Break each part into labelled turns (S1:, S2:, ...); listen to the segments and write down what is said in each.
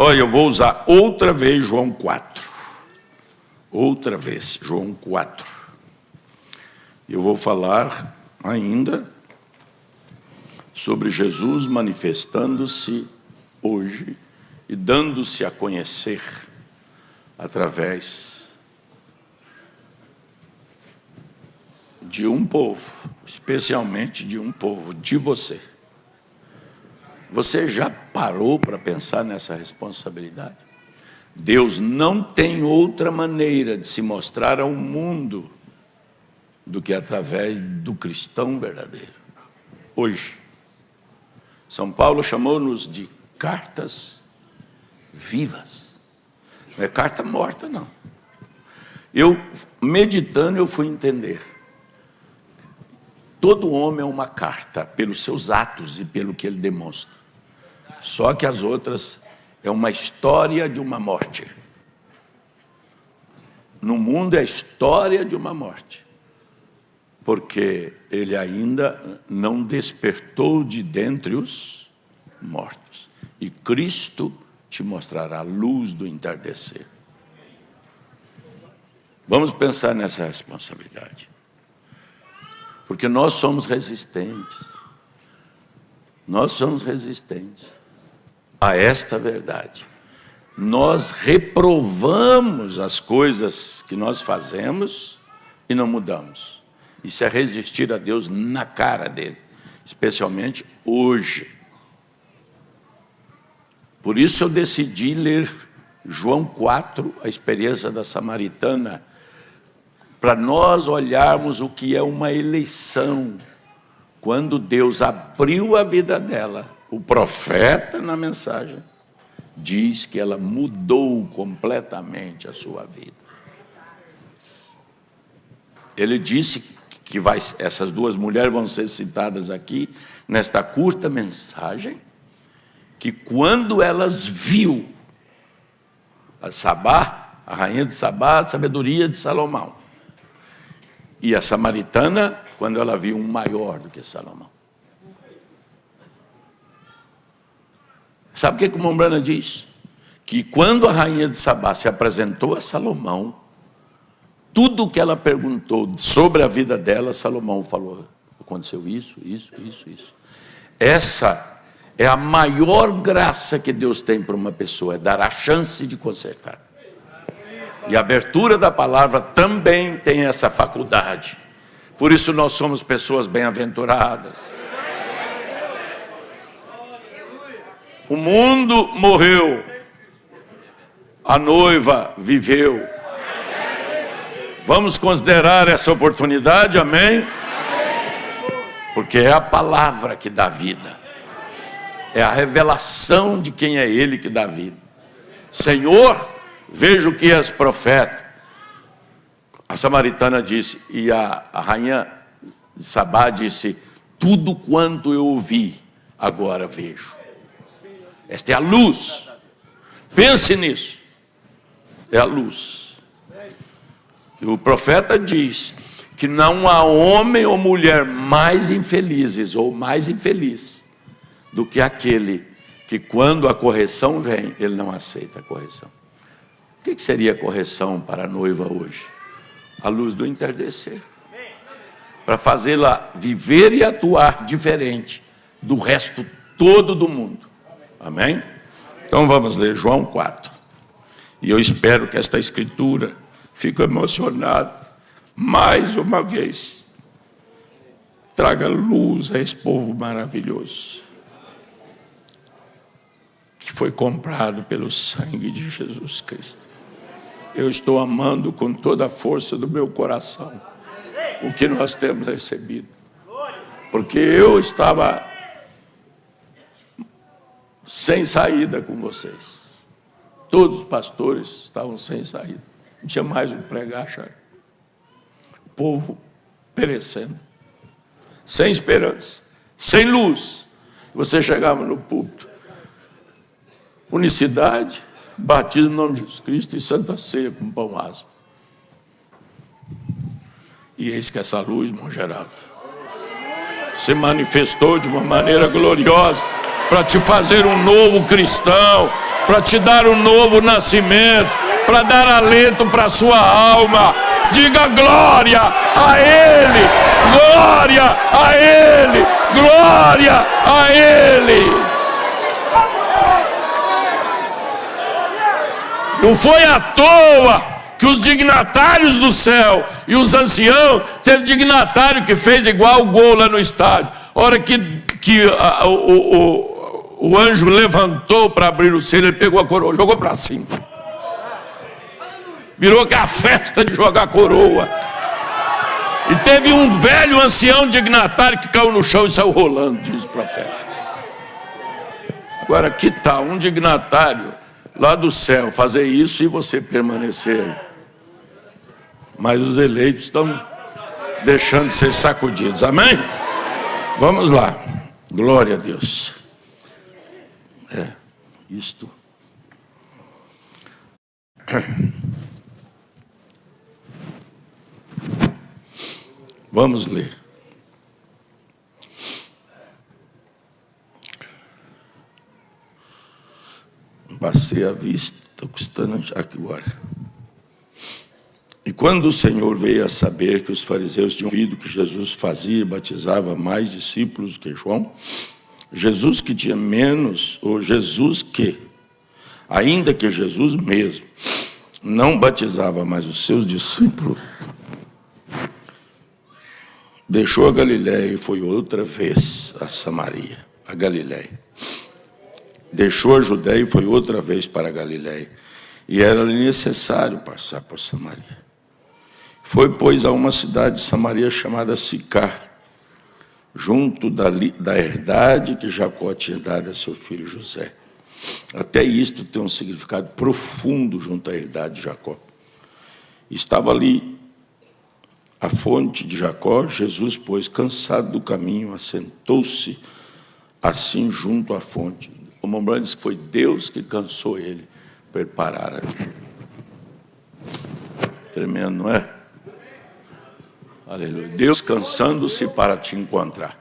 S1: Olha, eu vou usar outra vez João 4. Outra vez, João 4. Eu vou falar ainda sobre Jesus manifestando-se hoje e dando-se a conhecer através de um povo, especialmente de um povo, de você. Você já parou para pensar nessa responsabilidade? Deus não tem outra maneira de se mostrar ao mundo do que através do cristão verdadeiro. Hoje, São Paulo chamou-nos de cartas vivas. Não é carta morta, não. Eu, meditando, eu fui entender. Todo homem é uma carta, pelos seus atos e pelo que ele demonstra. Só que as outras é uma história de uma morte. No mundo é a história de uma morte. Porque ele ainda não despertou de dentre os mortos. E Cristo te mostrará a luz do entardecer. Vamos pensar nessa responsabilidade. Porque nós somos resistentes. Nós somos resistentes a esta verdade. Nós reprovamos as coisas que nós fazemos e não mudamos. Isso é resistir a Deus na cara dele, especialmente hoje. Por isso eu decidi ler João 4, a experiência da samaritana, para nós olharmos o que é uma eleição. Quando Deus abriu a vida dela, o profeta na mensagem diz que ela mudou completamente a sua vida. Ele disse que essas duas mulheres vão ser citadas aqui nesta curta mensagem, que quando elas viu a Sabá, a rainha de Sabá, a sabedoria de Salomão, e a samaritana, quando ela viu um maior do que Salomão. Sabe o que o Mombrana diz? Que quando a rainha de Sabá se apresentou a Salomão, tudo o que ela perguntou sobre a vida dela, Salomão falou, aconteceu isso. Essa é a maior graça que Deus tem para uma pessoa, é dar a chance de consertar. E a abertura da palavra também tem essa faculdade. Por isso nós somos pessoas bem-aventuradas. O mundo morreu, a noiva viveu. Vamos considerar essa oportunidade, amém? Porque é a palavra que dá vida. É a revelação de quem é Ele que dá vida. Senhor, vejo que és profeta. A samaritana disse, e a rainha de Sabá disse, tudo quanto eu ouvi, agora vejo. Esta é a luz. Pense nisso. É a luz. E o profeta diz que não há homem ou mulher mais infelizes ou mais infeliz do que aquele que quando a correção vem, ele não aceita a correção. O que seria a correção para a noiva hoje? A luz do entardecer. Para fazê-la viver e atuar diferente do resto todo do mundo. Amém? Então vamos ler João 4. E eu espero que esta escritura, fico emocionado, mais uma vez, traga luz a esse povo maravilhoso, que foi comprado pelo sangue de Jesus Cristo. Eu estou amando com toda a força do meu coração o que nós temos recebido. Porque eu estava sem saída com vocês. Todos os pastores estavam sem saída. Não tinha mais o que pregar, Charles. O povo perecendo. Sem esperança. Sem luz. Você chegava no púlpito. Unicidade, batismo no nome de Jesus Cristo e Santa Ceia com pão asmo. E eis que essa luz, irmão Geraldo, se manifestou de uma maneira gloriosa. para te fazer um novo cristão, para te dar um novo nascimento, para dar alento para a sua alma. Diga glória a Ele, glória a Ele, glória a Ele. Não foi à toa que os dignatários do céu e os anciãos, teve dignatário que fez igual o gol lá no estádio. A hora que o anjo levantou para abrir o selo, ele pegou a coroa, jogou para cima. Virou que a festa de jogar coroa. E teve um velho ancião dignatário que caiu no chão e saiu rolando, diz o profeta. Agora, que tal um dignatário lá do céu fazer isso e você permanecer? Mas os eleitos estão deixando de ser sacudidos, amém? Vamos lá, glória a Deus. Isto. Vamos ler. Passei a vista, estou custando aqui agora. E quando o Senhor veio a saber que os fariseus tinham ouvido que Jesus fazia e batizava mais discípulos que João, Jesus que tinha menos, ou Jesus que, ainda que Jesus mesmo, não batizava mais os seus discípulos, deixou a Galiléia e foi outra vez a Samaria, a Galiléia. Deixou a Judéia e foi outra vez para a Galiléia. E era necessário passar por Samaria. Foi, pois, a uma cidade de Samaria chamada Sicar, junto da herdade que Jacó tinha dado a seu filho José. Até isto tem um significado profundo junto à herdade de Jacó. Estava ali a fonte de Jacó. Jesus, pois, cansado do caminho, assentou-se assim junto à fonte. O Mombrão diz que foi Deus que cansou ele para ele parar ali. Tremendo, não é? Aleluia. Deus cansando-se para te encontrar.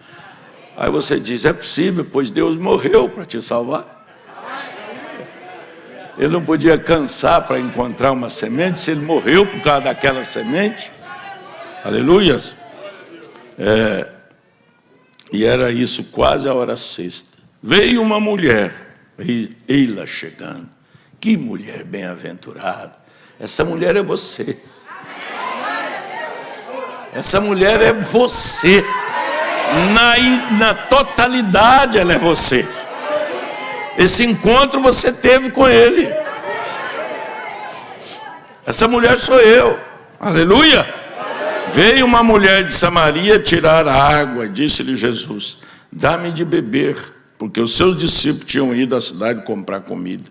S1: Aí você diz, é possível, pois Deus morreu para te salvar. Ele não podia cansar para encontrar uma semente, se ele morreu por causa daquela semente. Aleluias. E era isso quase a hora sexta. Veio uma mulher, Eila chegando. Que mulher bem-aventurada. Essa mulher é você. Essa mulher é você. Na totalidade ela é você. Esse encontro você teve com ele. Essa mulher sou eu. Aleluia. Veio uma mulher de Samaria tirar água, e disse-lhe Jesus, dá-me de beber, porque os seus discípulos tinham ido à cidade comprar comida.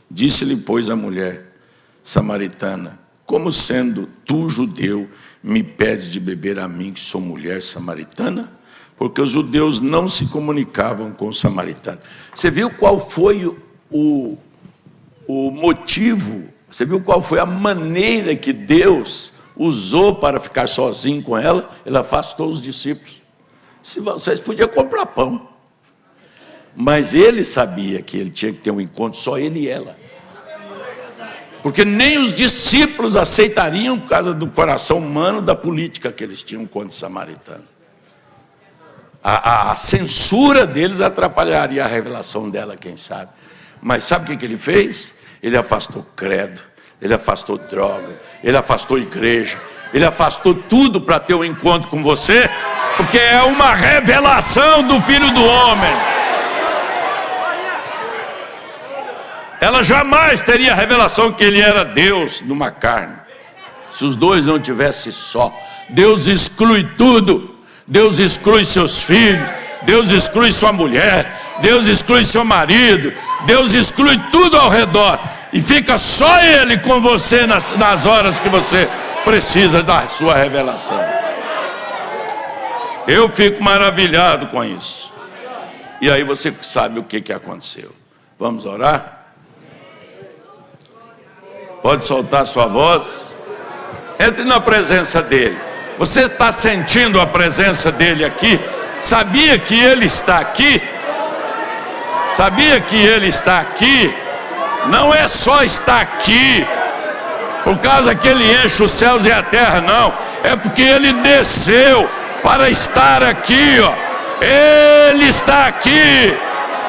S1: Disse-lhe, pois, a mulher samaritana, como sendo tu judeu, me pedes de beber a mim, que sou mulher samaritana? Porque os judeus não se comunicavam com os samaritanos. Você viu qual foi o motivo? Você viu qual foi a maneira que Deus usou para ficar sozinho com ela? Ele afastou os discípulos. Se vocês podiam comprar pão. Mas ele sabia que ele tinha que ter um encontro, só ele e ela. Porque nem os discípulos aceitariam, por causa do coração humano, da política que eles tinham contra os samaritanos. A censura deles atrapalharia a revelação dela, quem sabe. Mas sabe o que ele fez? Ele afastou credo, ele afastou droga, ele afastou igreja, ele afastou tudo para ter um encontro com você, porque é uma revelação do Filho do Homem. Ela jamais teria a revelação que ele era Deus numa carne, se os dois não tivessem só. Deus exclui tudo. Deus exclui seus filhos, Deus exclui sua mulher, Deus exclui seu marido, Deus exclui tudo ao redor, e fica só Ele com você nas horas que você precisa da sua revelação. Eu fico maravilhado com isso. E aí você sabe o que aconteceu. Vamos orar? Pode soltar sua voz. Entre na presença dEle. Você está sentindo a presença dEle aqui? Sabia que Ele está aqui? Sabia que Ele está aqui? Não é só estar aqui por causa que Ele enche os céus e a terra, não. É porque Ele desceu para estar aqui, ó. Ele está aqui.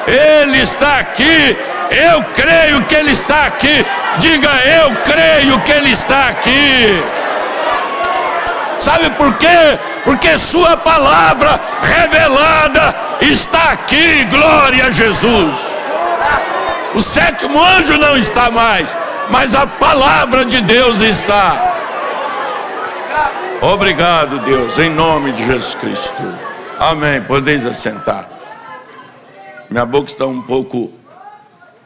S1: Ele está aqui. Eu creio que Ele está aqui. Diga, eu creio que Ele está aqui. Sabe por quê? Porque sua palavra revelada está aqui. Glória a Jesus. O sétimo anjo não está mais, mas a palavra de Deus está. Obrigado, Deus, em nome de Jesus Cristo. Amém. Podeis assentar. Minha boca está um pouco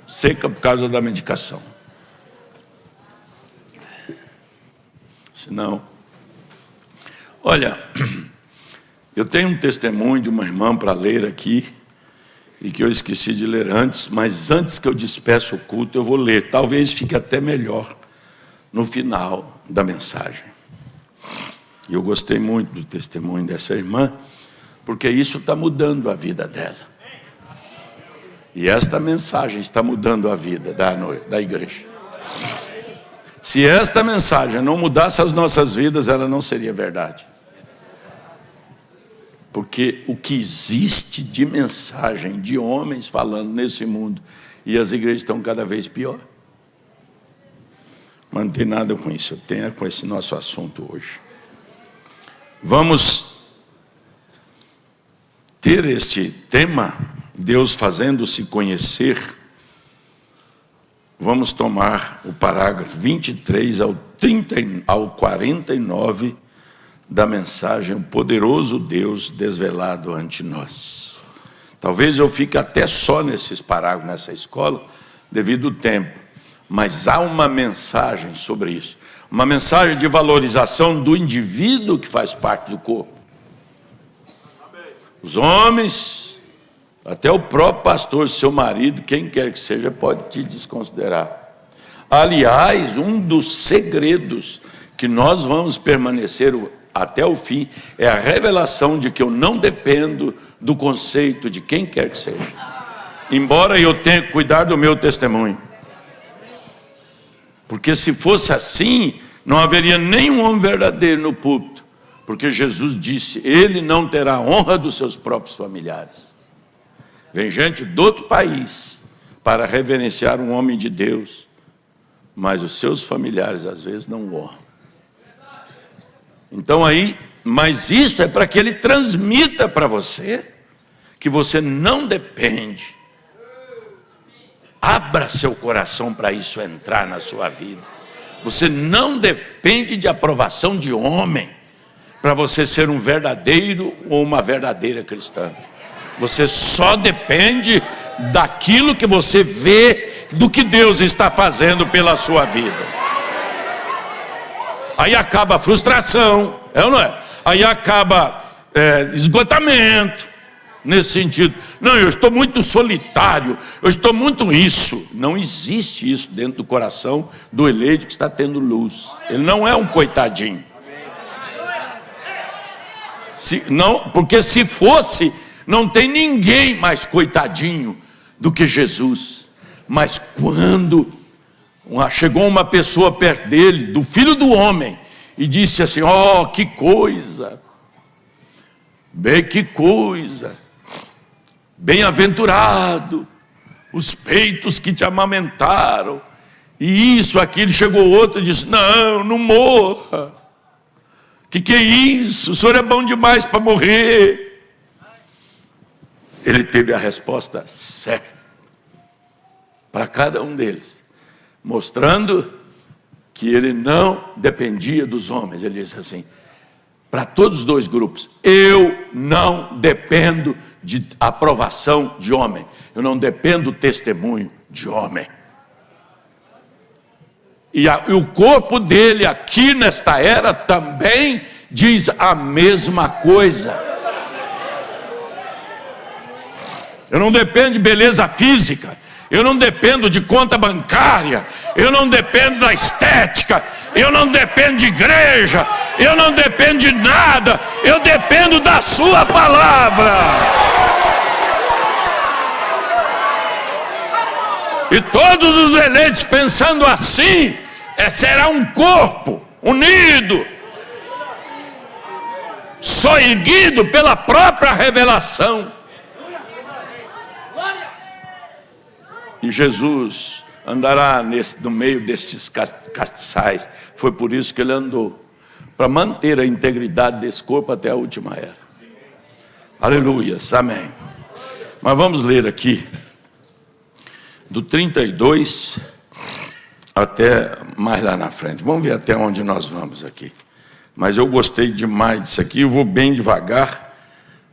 S1: seca por causa da medicação. Senão, olha, eu tenho um testemunho de uma irmã para ler aqui, e que eu esqueci de ler antes, mas antes que eu despeça o culto, eu vou ler. Talvez fique até melhor no final da mensagem. E eu gostei muito do testemunho dessa irmã, porque isso está mudando a vida dela. E esta mensagem está mudando a vida da igreja. Se esta mensagem não mudasse as nossas vidas, ela não seria verdade. Porque o que existe de mensagem de homens falando nesse mundo, e as igrejas estão cada vez pior. Mas não tem nada com isso, eu tenho com esse nosso assunto hoje. Vamos ter este tema, Deus fazendo-se conhecer. Vamos tomar o parágrafo 23 ao 49 da mensagem, o poderoso Deus desvelado ante nós. Talvez eu fique até só nesses parágrafos, nessa escola, devido ao tempo, mas há uma mensagem sobre isso, uma mensagem de valorização do indivíduo que faz parte do corpo. Os homens, até o próprio pastor, seu marido, quem quer que seja, pode te desconsiderar. Aliás, um dos segredos que nós vamos permanecer até o fim é a revelação de que eu não dependo do conceito de quem quer que seja, embora eu tenha que cuidar do meu testemunho, porque se fosse assim, não haveria nenhum homem verdadeiro no púlpito, porque Jesus disse, ele não terá honra dos seus próprios familiares. Vem gente do outro país para reverenciar um homem de Deus, mas os seus familiares às vezes não honram. Então aí, mas isso é para que ele transmita para você que você não depende. Abra seu coração para isso entrar na sua vida. Você não depende de aprovação de homem para você ser um verdadeiro ou uma verdadeira cristã. Você só depende daquilo que você vê, do que Deus está fazendo pela sua vida. Aí acaba a frustração, é ou não é? Aí acaba esgotamento, nesse sentido. Não, eu estou muito solitário, eu estou muito isso. Não existe isso dentro do coração do eleito que está tendo luz. Ele não é um coitadinho. Porque se fosse, não tem ninguém mais coitadinho do que Jesus. Mas quando chegou uma pessoa perto dele, do Filho do Homem, e disse assim, ó, que coisa, bem-aventurado, os peitos que te amamentaram, e isso, aquilo. Chegou outro e disse, não morra, que é isso, o senhor é bom demais para morrer. Ele teve a resposta certa para cada um deles, mostrando que ele não dependia dos homens. Ele disse assim, para todos os dois grupos, eu não dependo de aprovação de homem, eu não dependo do testemunho de homem. E o corpo dele aqui nesta era também diz a mesma coisa. Eu não dependo de beleza física, eu não dependo de conta bancária, eu não dependo da estética, eu não dependo de igreja, eu não dependo de nada, eu dependo da sua palavra. E todos os eleitos pensando assim, será um corpo unido, soerguido pela própria revelação. E Jesus andará no meio destes castiçais. Foi por isso que ele andou, para manter a integridade desse corpo até a última era. Aleluias, amém. Mas vamos ler aqui, do 32 até mais lá na frente. Vamos ver até onde nós vamos aqui. Mas eu gostei demais disso aqui, eu vou bem devagar,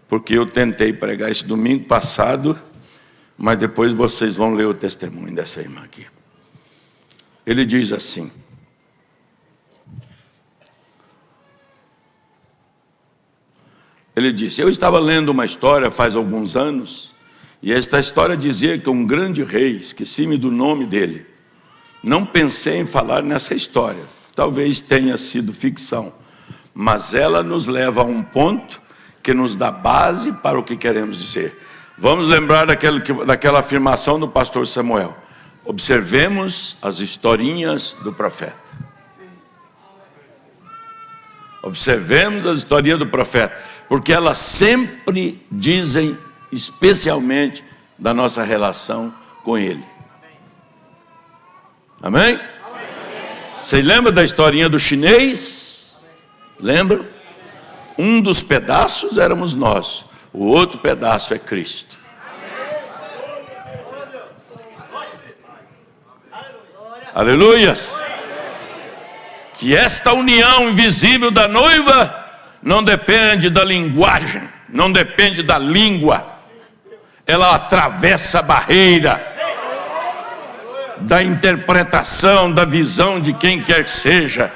S1: porque eu tentei pregar esse domingo passado, mas depois vocês vão ler o testemunho dessa irmã aqui. Ele diz assim: ele disse: eu estava lendo uma história faz alguns anos, e esta história dizia que um grande rei, esqueci-me do nome dele, não pensei em falar nessa história, talvez tenha sido ficção, mas ela nos leva a um ponto que nos dá base para o que queremos dizer. Vamos lembrar daquela afirmação do pastor Samuel: observemos as historinhas do profeta. Observemos as historinhas do profeta, porque elas sempre dizem, especialmente, da nossa relação com ele. Amém? Vocês lembram da historinha do chinês? Lembram? Um dos pedaços éramos nós, o outro pedaço é Cristo. Aleluias! Que esta união invisível da noiva não depende da linguagem, não depende da língua. Ela atravessa a barreira da interpretação, da visão de quem quer que seja.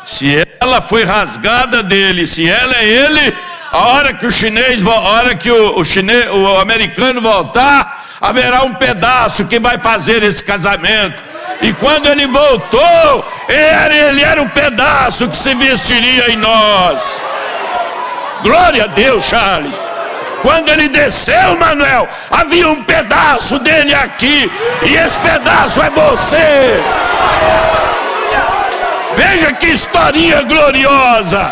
S1: Se ela foi rasgada dele, se ela é ele, a hora que o americano voltar, haverá um pedaço que vai fazer esse casamento. E quando ele voltou, ele era um pedaço que se vestiria em nós. Glória a Deus, Charles. Quando ele desceu, Manuel, havia um pedaço dele aqui, e esse pedaço é você. Veja que historinha gloriosa.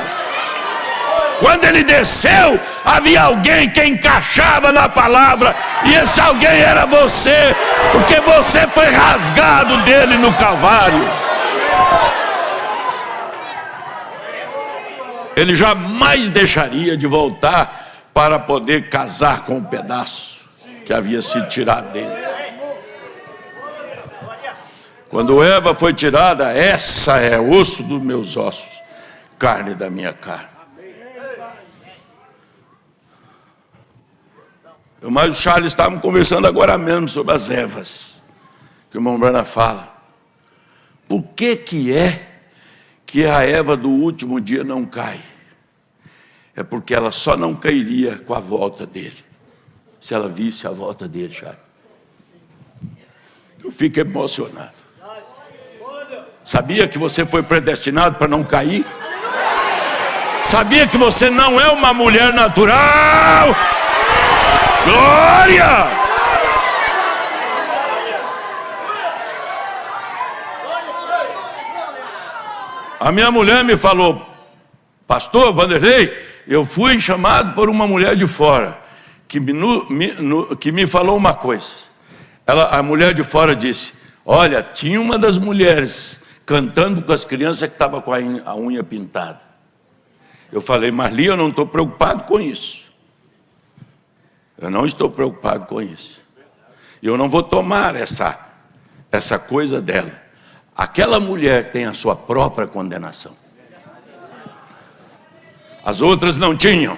S1: Quando ele desceu, havia alguém que encaixava na palavra, e esse alguém era você, porque você foi rasgado dele no Calvário. Ele jamais deixaria de voltar para poder casar com o pedaço que havia sido tirado dele. Quando Eva foi tirada, essa é osso dos meus ossos, carne da minha carne. Eu mais o Charles estavam conversando agora mesmo sobre as Evas, que o irmão Brana fala. Por que que a Eva do último dia não cai? É porque ela só não cairia com a volta dele, se ela visse a volta dele, Charles. Eu fico emocionado. Sabia que você foi predestinado para não cair? Sabia que você não é uma mulher natural? Glória! A minha mulher me falou: pastor Vanderlei, eu fui chamado por uma mulher de fora, que me falou uma coisa. A mulher de fora disse: olha, tinha uma das mulheres cantando com as crianças que estava com a unha pintada. Eu falei: Marli, eu não estou preocupado com isso. Eu não estou preocupado com isso. Eu não vou tomar essa coisa dela. Aquela mulher tem a sua própria condenação. As outras não tinham.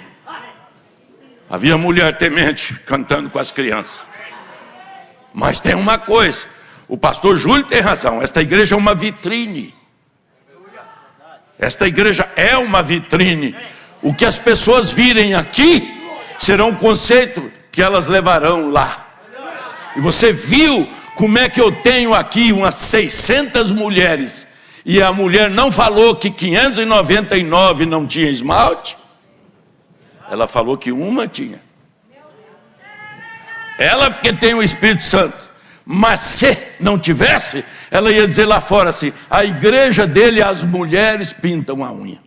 S1: Havia mulher temente cantando com as crianças. Mas tem uma coisa, o pastor Júlio tem razão, esta igreja é uma vitrine. Esta igreja é uma vitrine. O que as pessoas virem aqui será um conceito que elas levarão lá. E você viu como é que eu tenho aqui umas 600 mulheres, e a mulher não falou que 599 não tinha esmalte? Ela falou que uma tinha. Ela porque tem o Espírito Santo, Mas se não tivesse, ela ia dizer lá fora assim: a igreja dele, as mulheres pintam a unha.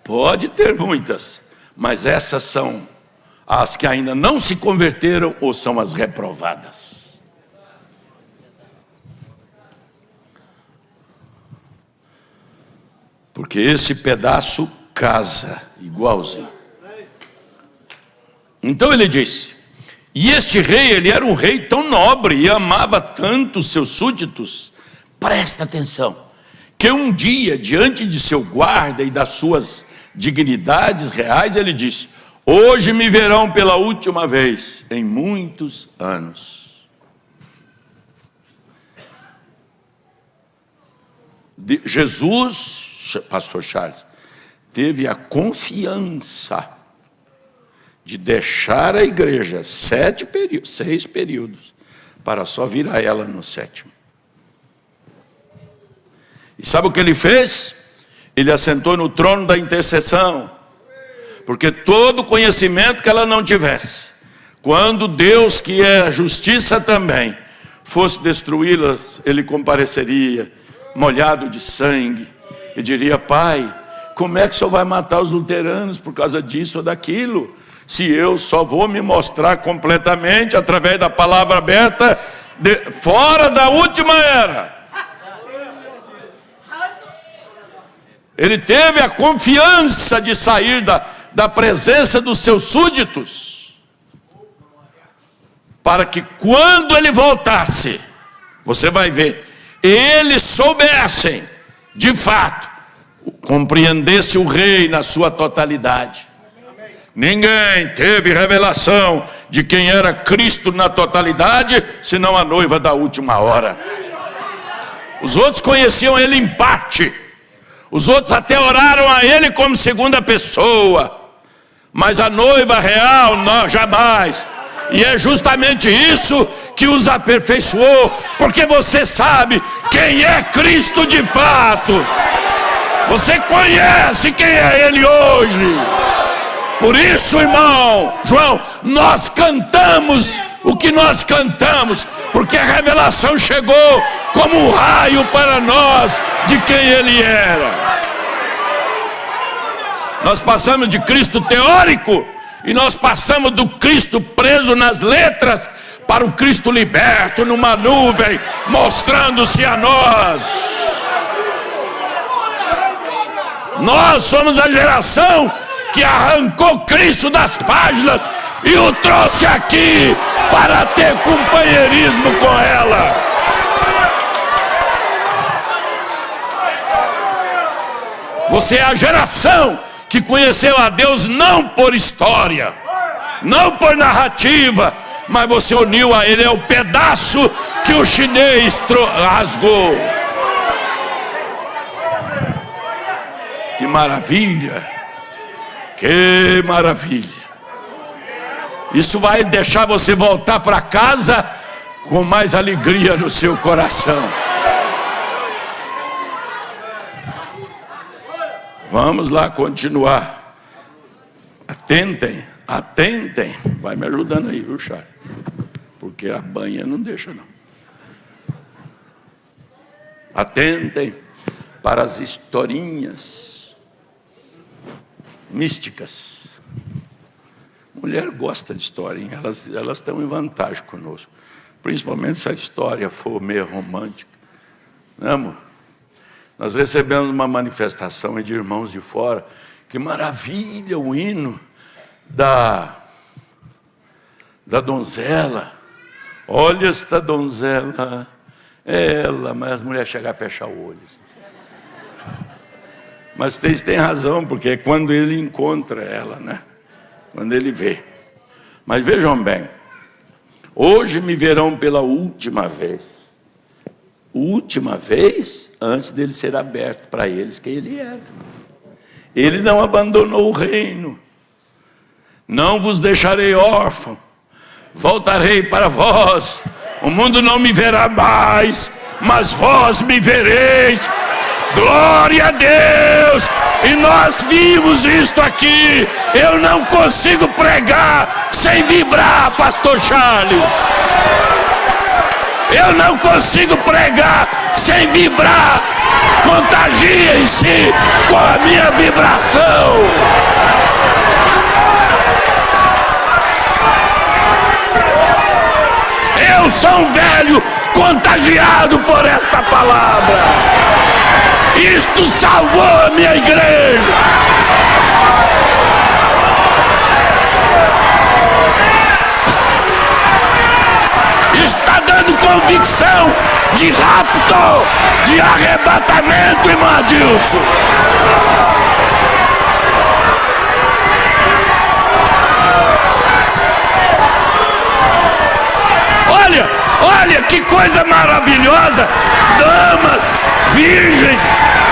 S1: Pode ter muitas, mas essas são as que ainda não se converteram ou são as reprovadas. Porque esse pedaço casa igualzinho. Então ele disse, e este rei, ele era um rei tão nobre e amava tanto os seus súditos, presta atenção, que um dia, diante de seu guarda e das suas dignidades reais, ele disse: hoje me verão pela última vez em muitos anos. Jesus, pastor Charles, teve a confiança de deixar a igreja 6 períodos, para só vir a ela no 7º. E sabe o que ele fez? Ele assentou no trono da intercessão, porque todo conhecimento que ela não tivesse, quando Deus, que é a justiça também, fosse destruí-las, ele compareceria, molhado de sangue, e diria: Pai, como é que o Senhor vai matar os luteranos por causa disso ou daquilo, se eu só vou me mostrar completamente através da palavra aberta, fora da última era? Ele teve a confiança de sair da presença dos seus súditos, para que quando ele voltasse, você vai ver, eles soubessem, de fato, compreendesse o rei na sua totalidade. Ninguém teve revelação de quem era Cristo na totalidade, senão a noiva da última hora. Os outros conheciam ele em parte, os outros até oraram a ele como segunda pessoa, mas a noiva real, não, jamais. E é justamente isso que os aperfeiçoou, porque você sabe quem é Cristo de fato. Você conhece quem é ele hoje. Por isso, irmão João, nós cantamos o que nós cantamos, porque a revelação chegou como um raio para nós de quem ele era. Nós passamos de Cristo teórico e nós passamos do Cristo preso nas letras para o Cristo liberto numa nuvem, mostrando-se a nós. Nós somos a geração que arrancou Cristo das páginas e o trouxe aqui para ter companheirismo com ela. Você é a geração que conheceu a Deus não por história, não por narrativa, mas você uniu a ele, é o pedaço que o chinês rasgou. Que maravilha! Que maravilha! Isso vai deixar você voltar para casa com mais alegria no seu coração. Vamos lá continuar. Atentem, atentem. Vai me ajudando aí, viu, Charles? Porque a banha não deixa, não. Atentem para as historinhas místicas. Mulher gosta de história, hein? Elas estão em vantagem conosco, principalmente se a história for meio romântica, né, amor? Nós recebemos uma manifestação de irmãos de fora, que maravilha, o hino da donzela. Olha esta donzela, ela, mas as mulheres chegam a fechar o olho. Mas vocês têm razão, porque é quando ele encontra ela, né? Quando ele vê. Mas vejam bem, hoje me verão pela última vez. Última vez antes dele ser aberto para eles quem ele era. Ele não abandonou o reino. Não vos deixarei órfão, voltarei para vós. O mundo não me verá mais, mas vós me vereis. Glória a Deus! E nós vimos isto aqui. Eu não consigo pregar sem vibrar, pastor Charles. Eu não consigo pregar sem vibrar. Contagiem-se com a minha vibração. Eu sou um velho contagiado por esta palavra. Isto salvou a minha igreja. Está dando convicção de rapto, de arrebatamento, irmão Adilson. Olha que coisa maravilhosa. Damas, virgens,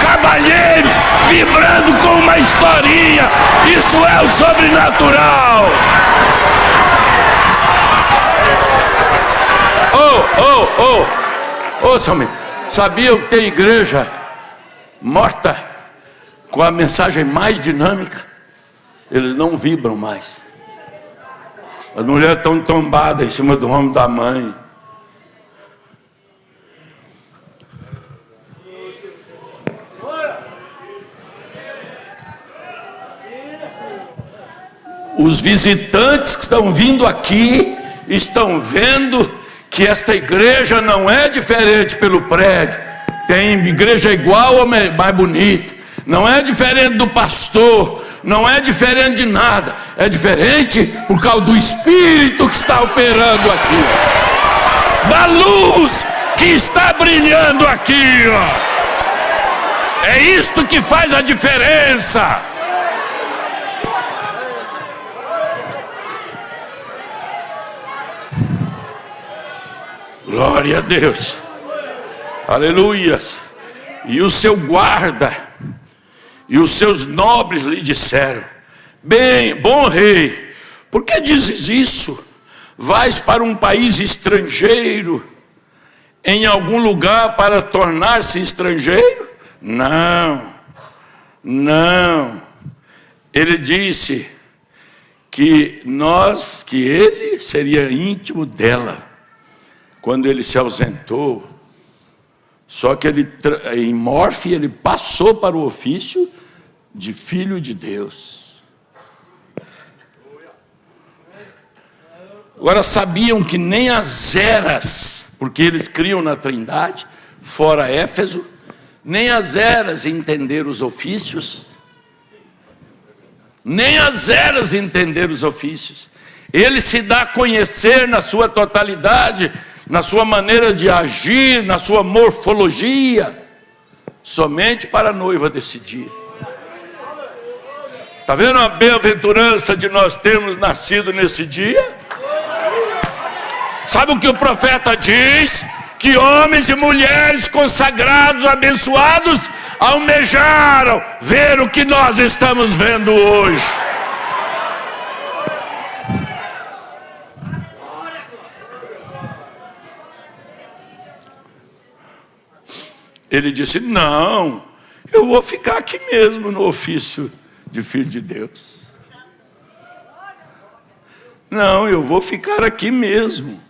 S1: cavalheiros, vibrando com uma historinha. Isso é o sobrenatural. Ouça-me, sabiam que tem igreja morta com a mensagem mais dinâmica? Eles não vibram mais. As mulheres estão tombadas em cima do ombro da mãe. Os visitantes que estão vindo aqui estão vendo que esta igreja não é diferente pelo prédio. Tem igreja igual ou mais bonita. Não é diferente do pastor. Não é diferente de nada. É diferente por causa do Espírito que está operando aqui. Da luz que está brilhando aqui. É isto que faz a diferença. Glória a Deus. Aleluias. E o seu guarda e os seus nobres lhe disseram: bem, bom rei, por que dizes isso? Vais para um país estrangeiro, em algum lugar para tornar-se estrangeiro? Não. Ele disse que ele seria íntimo dela quando ele se ausentou. Só que em Morfe ele passou para o ofício de filho de Deus. Agora, sabiam que nem as eras, porque eles criam na Trindade, fora Éfeso, nem as eras entenderam os ofícios. Nem as eras entenderam os ofícios. Ele se dá a conhecer na sua totalidade, na sua maneira de agir, na sua morfologia, somente para a noiva decidir. Está vendo a bem-aventurança de nós termos nascido nesse dia? Sabe o que o profeta diz? Que homens e mulheres consagrados, abençoados, almejaram ver o que nós estamos vendo hoje. Ele disse: não, eu vou ficar aqui mesmo no ofício de filho de Deus. Não, eu vou ficar aqui mesmo.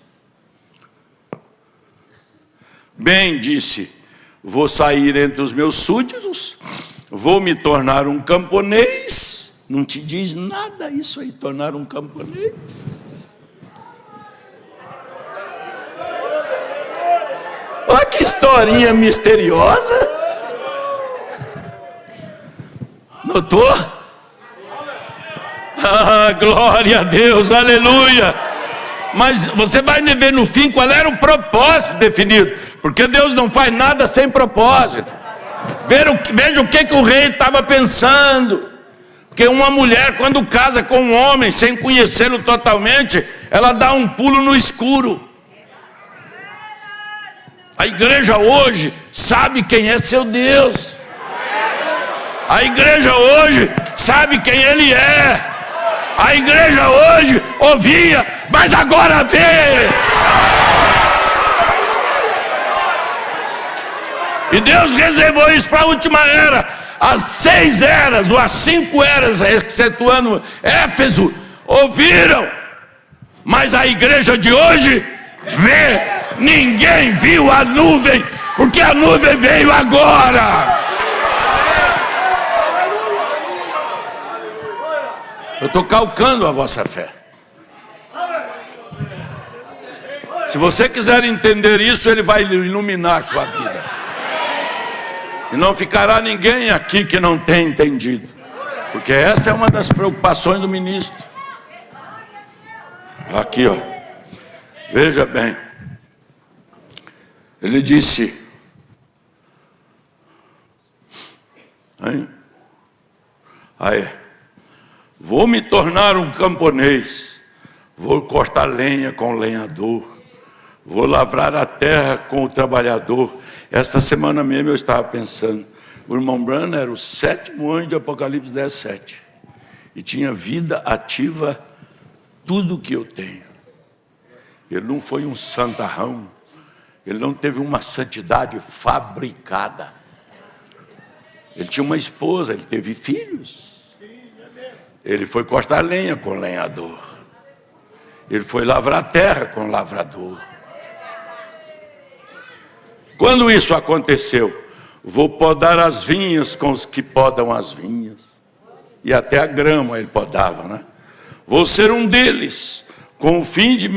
S1: Bem, disse, vou sair entre os meus súditos, vou me tornar um camponês. Não te diz nada isso aí, tornar um camponês? Olha que historinha misteriosa. Notou? Ah, glória a Deus, aleluia. Mas você vai ver no fim qual era o propósito definido, porque Deus não faz nada sem propósito. Veja o que o rei estava pensando. Porque uma mulher, quando casa com um homem sem conhecê-lo totalmente, ela dá um pulo no escuro. A igreja hoje sabe quem é seu Deus. A igreja hoje sabe quem Ele é. A igreja hoje ouvia, mas agora vê. E Deus reservou isso para a última era. as 6 eras, ou as 5 eras, excetuando Éfeso, ouviram, mas a igreja de hoje vê. Ninguém viu a nuvem, porque a nuvem veio agora. Eu estou calcando a vossa fé. Se você quiser entender isso, ele vai iluminar sua vida. E não ficará ninguém aqui que não tenha entendido. Porque essa é uma das preocupações do ministro. Aqui, ó. Veja bem. Ele disse... Aí. Vou me tornar um camponês. Vou cortar lenha com o lenhador. Vou lavrar a terra com o trabalhador. Esta semana mesmo eu estava pensando, o irmão Branham era o 7º anjo de Apocalipse 10:7. E tinha vida ativa, tudo que eu tenho. Ele não foi um santarrão. Ele não teve uma santidade fabricada. Ele tinha uma esposa, ele teve filhos. Ele foi cortar lenha com o lenhador. Ele foi lavrar a terra com o lavrador. Quando isso aconteceu, vou podar as vinhas com os que podam as vinhas. E até a grama ele podava, né? Vou ser um deles, com o fim de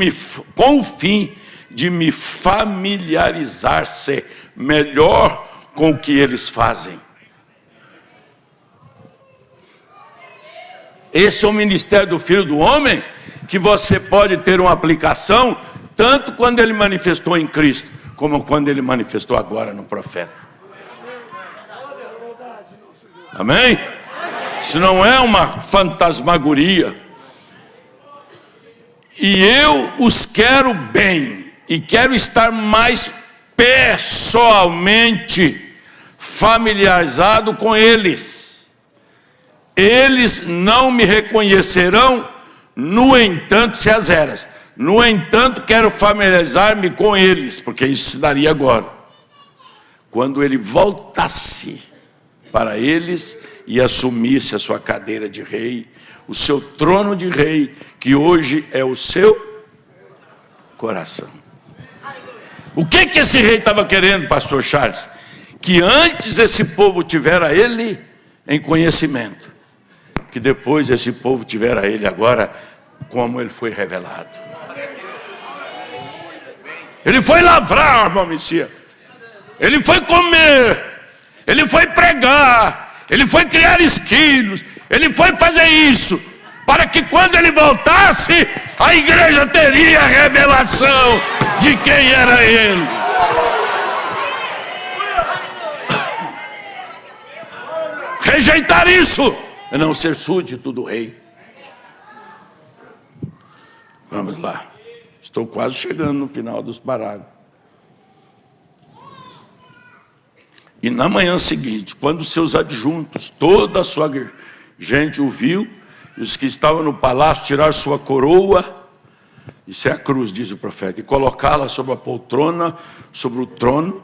S1: me familiarizar-se melhor com o que eles fazem. Esse é o ministério do Filho do Homem, que você pode ter uma aplicação, tanto quando ele manifestou em Cristo, como quando ele manifestou agora no profeta. Amém? Isso não é uma fantasmagoria. E eu os quero bem, e quero estar mais pessoalmente familiarizado com eles. Eles não me reconhecerão, no entanto, se as eras. No entanto, quero familiarizar-me com eles, porque isso se daria agora. Quando ele voltasse para eles e assumisse a sua cadeira de rei, o seu trono de rei, que hoje é o seu coração. O que esse rei estava querendo, pastor Charles? Que antes esse povo tivera ele em conhecimento, que depois esse povo tivera ele agora como ele foi revelado. Ele foi lavrar, irmão Messias. Ele foi comer. Ele foi pregar. Ele foi criar esquilos. Ele foi fazer isso, para que quando ele voltasse, a igreja teria a revelação de quem era ele. Rejeitar isso é não ser súdito do rei. Vamos lá. Estou quase chegando no final dos parágrafos. E na manhã seguinte, quando seus adjuntos, toda a sua gente o viu, e os que estavam no palácio tiraram sua coroa, isso é a cruz, diz o profeta, e colocá-la sobre a poltrona, sobre o trono.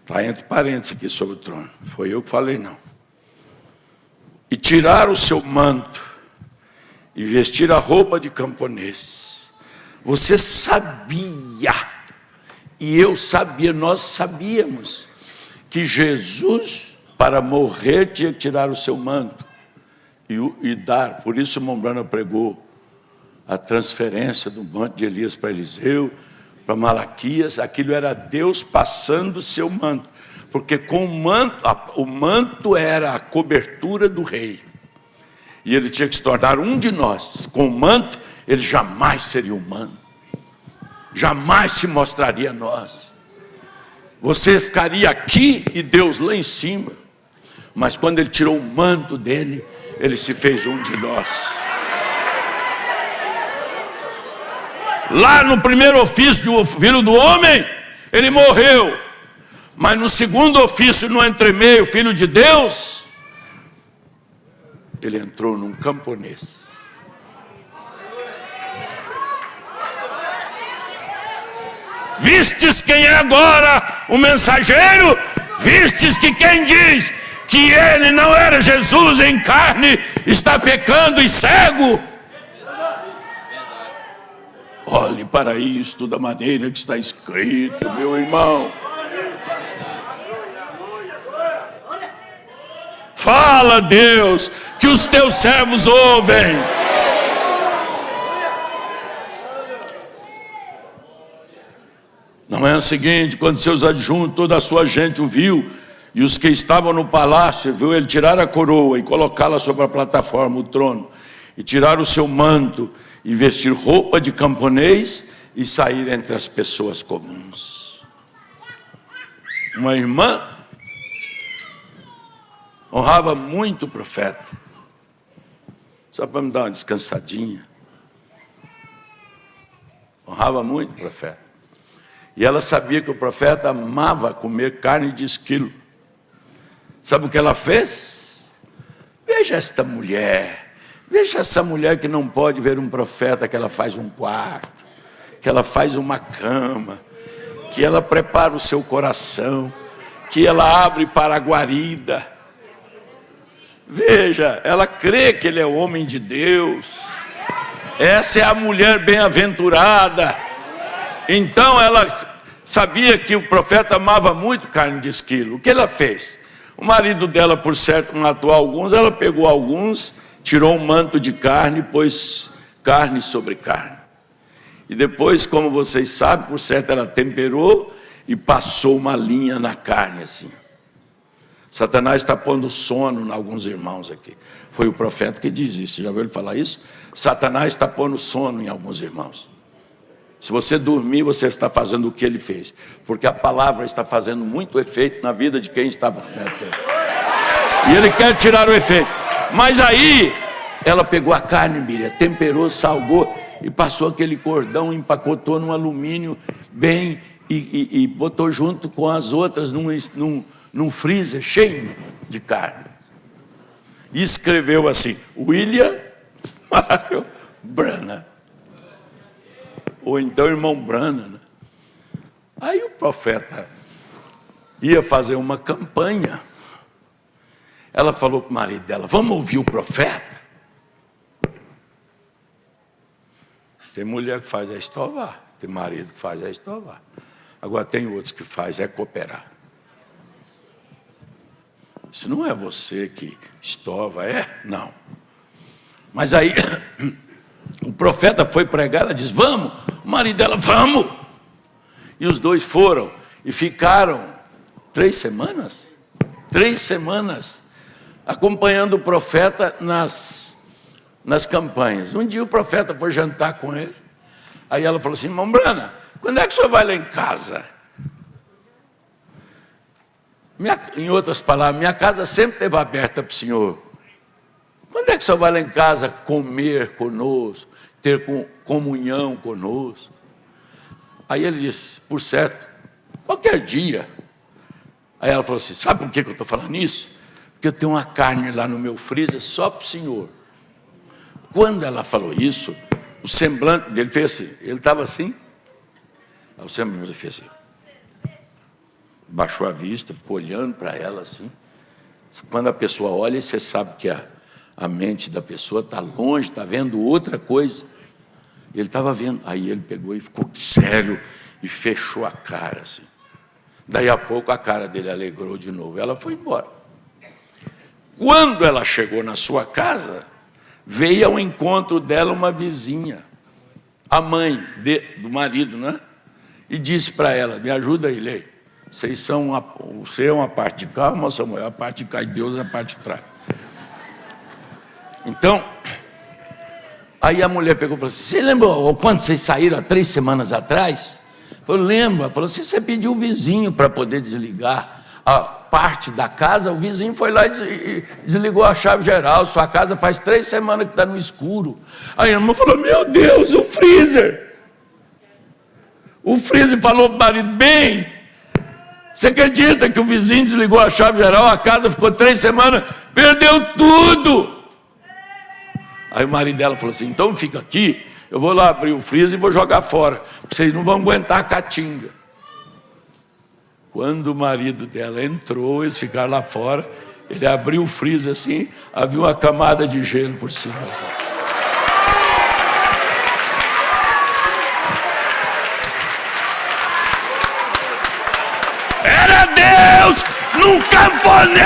S1: Está entre parênteses aqui, sobre o trono. Foi eu que falei, não. E tiraram o seu manto, e vestiram a roupa de camponês. Você sabia, e eu sabia, nós sabíamos, que Jesus, para morrer, tinha que tirar o seu manto e dar. Por isso o irmão Branham pregou a transferência do manto de Elias para Eliseu, para Malaquias. Aquilo era Deus passando o seu manto, porque com o manto era a cobertura do rei, e ele tinha que se tornar um de nós. Com o manto ele jamais seria humano, jamais se mostraria a nós. Você ficaria aqui e Deus lá em cima. Mas quando ele tirou o manto dele, ele se fez um de nós. Lá no primeiro ofício do Filho do Homem, ele morreu. Mas no segundo ofício, no entremeio, Filho de Deus, ele entrou num camponês. Vistes quem é agora o mensageiro? Vistes que quem diz que ele não era Jesus em carne, está pecando e cego? Olhe para isto da maneira que está escrito, meu irmão. Fala, Deus, que os teus servos ouvem. Na manhã seguinte, quando seus adjuntos, toda a sua gente o viu, e os que estavam no palácio, viu ele tirar a coroa e colocá-la sobre a plataforma, o trono, e tirar o seu manto, e vestir roupa de camponês, e sair entre as pessoas comuns. Uma irmã honrava muito o profeta, só para me dar uma descansadinha. Honrava muito o profeta. E ela sabia que o profeta amava comer carne de esquilo. Sabe o que ela fez? Veja esta mulher. Veja essa mulher que não pode ver um profeta, que ela faz um quarto, que ela faz uma cama, que ela prepara o seu coração, que ela abre para a guarida. Veja, ela crê que ele é homem de Deus. Essa é a mulher bem-aventurada. Então ela sabia que o profeta amava muito carne de esquilo. O que ela fez? O marido dela, por certo, matou alguns. Ela pegou alguns, tirou um manto de carne e pôs carne sobre carne. E depois, como vocês sabem, por certo, ela temperou e passou uma linha na carne assim. Satanás está pondo sono em alguns irmãos aqui. Foi o profeta que diz isso. Você já ouviu ele falar isso? Satanás está pondo sono em alguns irmãos. Se você dormir, você está fazendo o que ele fez. Porque a palavra está fazendo muito efeito na vida de quem está perto dele. E ele quer tirar o efeito. Mas aí, ela pegou a carne, Miriam, temperou, salgou e passou aquele cordão, empacotou num alumínio bem e botou junto com as outras num freezer cheio de carne. E escreveu assim, William Mário Branham. Ou então irmão Branham, né? Aí o profeta ia fazer uma campanha. Ela falou para o marido dela, vamos ouvir o profeta? Tem mulher que faz é estovar, tem marido que faz é estovar. Agora tem outros que faz é cooperar. Isso não é você que estova, é? Não. Mas aí o profeta foi pregar, ela diz, vamos. O marido dela, vamos. E os dois foram e ficaram 3 semanas. 3 semanas acompanhando o profeta nas campanhas. Um dia o profeta foi jantar com ele. Aí ela falou assim, irmão Branham, quando é que o senhor vai lá em casa? Em outras palavras, minha casa sempre esteve aberta para o senhor. Quando é que o senhor vai lá em casa comer conosco, ter comunhão conosco? Aí ele disse, por certo, qualquer dia. Aí ela falou assim, sabe por que eu estou falando isso? Porque eu tenho uma carne lá no meu freezer só para o senhor. Quando ela falou isso, o semblante dele fez assim, ele estava assim, aí o semblante dele fez assim. Baixou a vista, ficou olhando para ela assim. Quando a pessoa olha, você sabe que a mente da pessoa está longe, está vendo outra coisa. Ele estava vendo, aí ele pegou e ficou sério e fechou a cara assim. Daí a pouco a cara dele alegrou de novo, ela foi embora. Quando ela chegou na sua casa, veio ao encontro dela uma vizinha, a mãe do marido, né? E disse para ela, me ajuda aí, Lei. Você é uma parte de cá, irmão Samuel, a parte de cá, e Deus é a parte de trás. Então, aí a mulher pegou e falou assim, você lembra quando vocês saíram há 3 semanas atrás? Eu lembro. Ela falou assim, você pediu o vizinho para poder desligar a parte da casa, o vizinho foi lá e desligou a chave geral, sua casa faz 3 semanas que está no escuro. Aí a irmã falou, meu Deus, o freezer. O freezer falou para o marido, bem, você acredita que o vizinho desligou a chave geral, a casa ficou 3 semanas, perdeu tudo. Aí o marido dela falou assim, então fica aqui, eu vou lá abrir o freezer e vou jogar fora, vocês não vão aguentar a caatinga. Quando o marido dela entrou, eles ficaram lá fora, Ele abriu o freezer assim, havia uma camada de gelo por cima. Assim. Era Deus num camponês.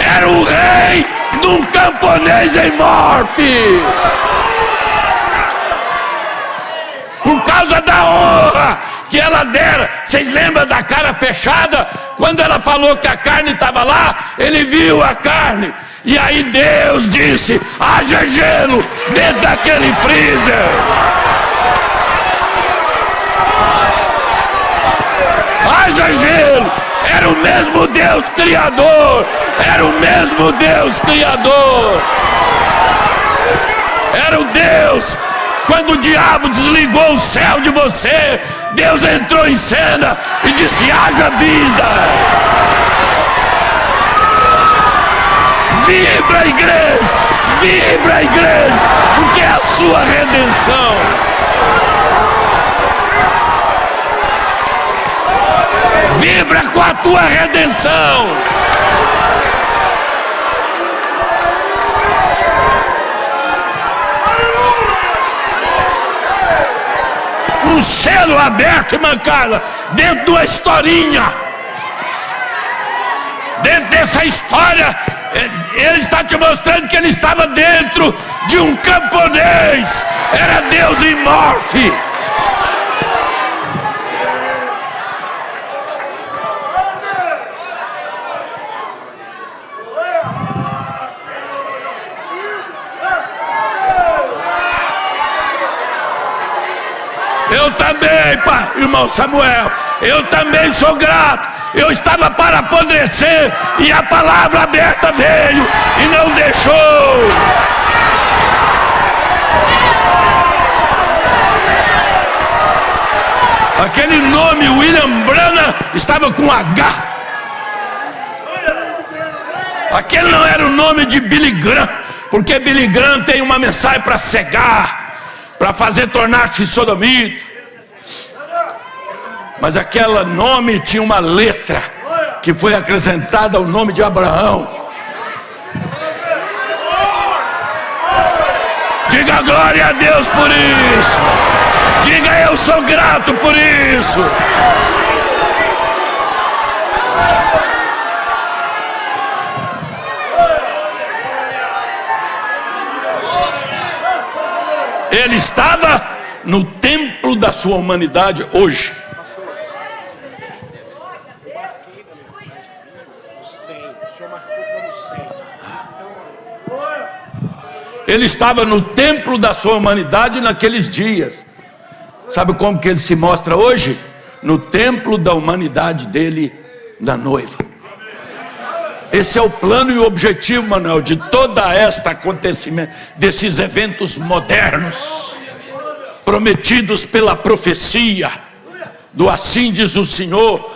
S1: Era o rei num camponês em Morfe. Por causa da honra que ela dera. Vocês lembram da cara fechada? Quando ela falou que a carne estava lá, ele viu a carne. E aí Deus disse: haja gelo dentro daquele freezer. Haja gelo. Era o mesmo Deus Criador. Era o mesmo Deus Criador. Era o Deus. Quando o diabo desligou o céu de você, Deus entrou em cena e disse: haja vida. Vibra, igreja. Vibra, igreja. Porque é a sua redenção. Vibra com a tua redenção. Um selo aberto, irmã Carla, dentro de uma historinha. Dentro dessa história, ele está te mostrando que ele estava dentro de um camponês. Era Deus em Morfe. Eu também, pai, irmão Samuel, eu também sou grato. Eu estava para apodrecer e a palavra aberta veio e não deixou. Aquele nome, William Branham, estava com H. Aquele não era o nome de Billy Graham, porque Billy Graham tem uma mensagem para cegar, para fazer tornar-se sodomita. Mas aquele nome tinha uma letra que foi acrescentada ao nome de Abraão. Diga glória a Deus por isso. Diga: eu sou grato por isso. Ele estava no templo da sua humanidade hoje. Ele estava no templo da sua humanidade naqueles dias. Sabe como que ele se mostra hoje? No templo da humanidade dele, da noiva. Esse é o plano e o objetivo, Manuel, de toda esta acontecimento, desses eventos modernos, prometidos pela profecia, do assim diz o Senhor,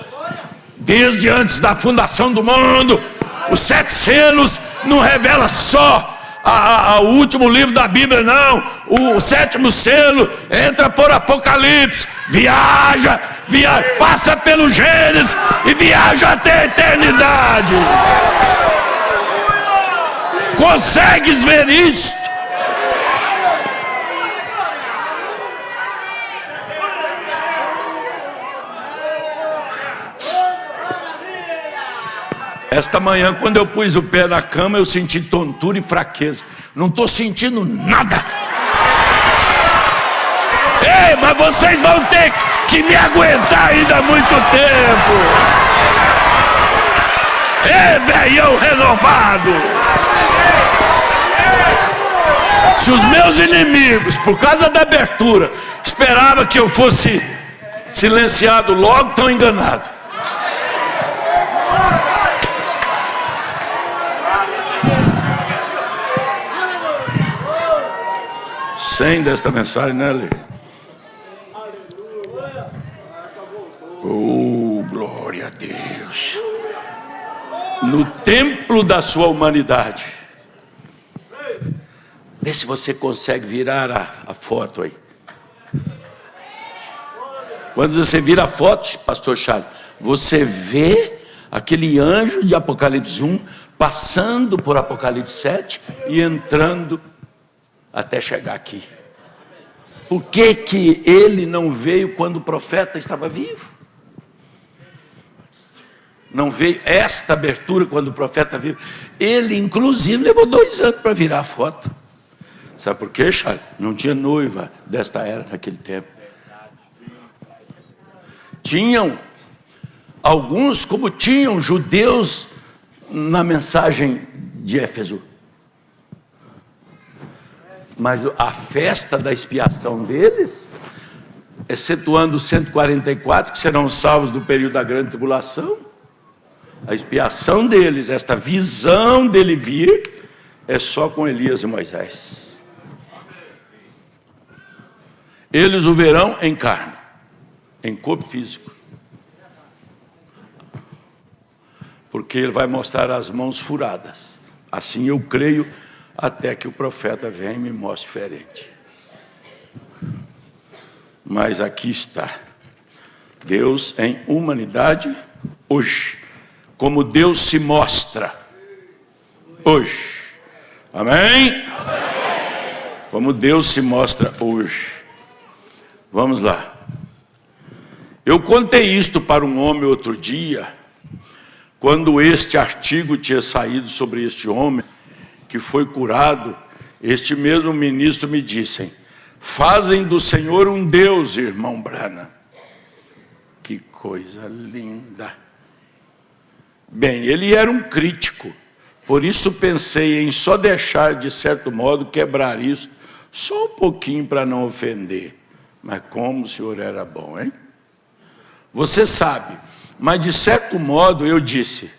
S1: desde antes da fundação do mundo. Os 7 selos não revela só o último livro da Bíblia, não. O 7º selo entra por Apocalipse, viaja, passa pelo Gênesis e viaja até a eternidade. Consegues ver isto? Esta manhã, quando eu pus o pé na cama, eu senti tontura e fraqueza. Não estou sentindo nada. Ei, mas vocês vão ter que me aguentar ainda há muito tempo. Ei, velhão renovado. Se os meus inimigos, por causa da abertura, esperavam que eu fosse silenciado logo, estão enganados. Sem desta mensagem, né, Lê? Oh, glória a Deus. No templo da sua humanidade. Vê se você consegue virar a foto aí. Quando você vira a foto, pastor Charles, você vê Aquele anjo de Apocalipse 1, passando por Apocalipse 7 e entrando até chegar aqui. Por que que ele não veio quando o profeta estava vivo? Não veio esta abertura quando o profeta vivo? Ele, inclusive, levou 2 anos para virar a foto. Sabe por quê, Charles? Não tinha noiva desta era naquele tempo. Tinham alguns, como tinham judeus na mensagem de Éfeso. Mas a festa da expiação deles, excetuando os 144 que serão salvos do período da grande tribulação, a expiação deles, esta visão dele vir, é só com Elias e Moisés. Eles o verão em carne, em corpo físico. Porque ele vai mostrar as mãos furadas. Assim eu creio, até que o profeta venha e me mostre diferente. Mas aqui está Deus em humanidade hoje, como Deus se mostra hoje. Amém? Como Deus se mostra hoje. Vamos lá. Eu contei isto para um homem outro dia, quando este artigo tinha saído sobre este homem que foi curado. Este mesmo ministro me disse: fazem do Senhor um Deus, irmão Branham. Que coisa linda. Bem, ele era um crítico, por isso pensei em só deixar, de certo modo, quebrar isso, só um pouquinho para não ofender. Mas como o senhor era bom, hein? Você sabe, mas de certo modo eu disse,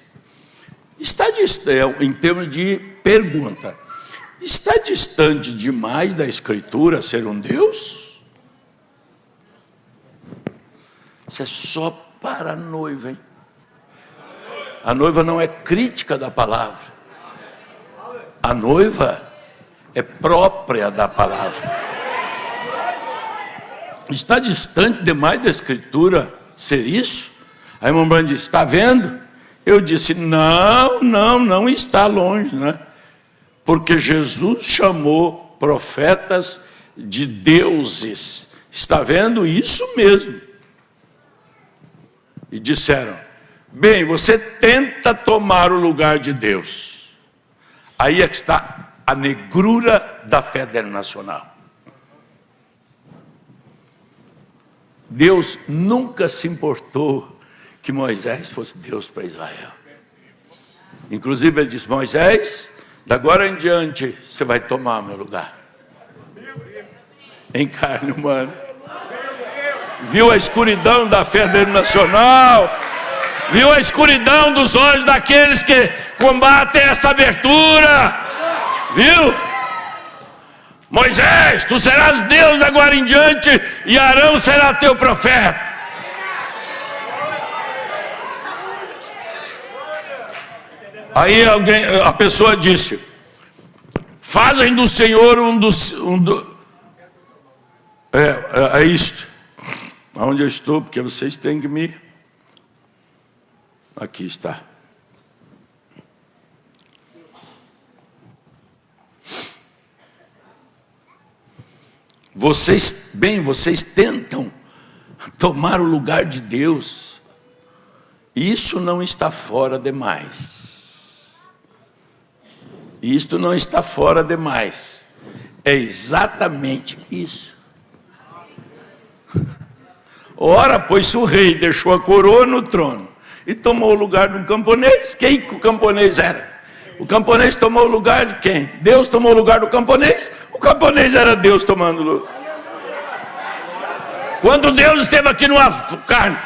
S1: está distante, em termos de pergunta, está distante demais da Escritura ser um Deus? Isso é só para a noiva, hein? A noiva não é crítica da palavra. A noiva é própria da palavra. Está distante demais da Escritura ser isso? Aí o irmão disse, está vendo? Eu disse, não está longe, né? Porque Jesus chamou profetas de deuses. Está vendo? Isso mesmo. E disseram, bem, você tenta tomar o lugar de Deus. Aí é que está a negrura da fé nacional. Deus nunca se importou que Moisés fosse Deus para Israel. Inclusive ele disse, Moisés, da agora em diante você vai tomar meu lugar. Em carne humana. Viu a escuridão da fé nacional? Viu a escuridão dos olhos daqueles que combatem essa abertura? Viu? Moisés, tu serás Deus de agora em diante, e Arão será teu profeta. Aí a pessoa disse, fazem do Senhor é isto. Aonde eu estou, porque vocês têm que me... Aqui está. Vocês tentam tomar o lugar de Deus. Isso não está fora demais. Isto não está fora demais. É exatamente isso. Ora, pois o rei deixou a coroa no trono e tomou o lugar de um camponês. Quem que o camponês era? O camponês tomou o lugar de quem? Deus tomou o lugar do camponês? O camponês era Deus tomando o lugar. Quando Deus esteve aqui numa carne,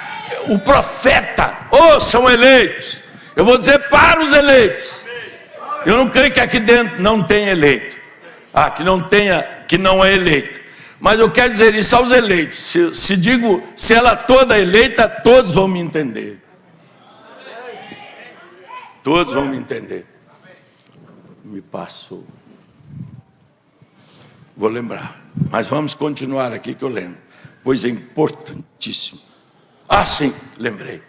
S1: o profeta, são eleitos. Eu vou dizer para os eleitos. Eu não creio que aqui dentro não tenha eleito. Que não é eleito. Mas eu quero dizer isso aos eleitos. Se ela toda é eleita, todos vão me entender. Todos vão me entender. Me passou. Vou lembrar. Mas vamos continuar aqui que eu lembro. Pois é importantíssimo. Sim, lembrei.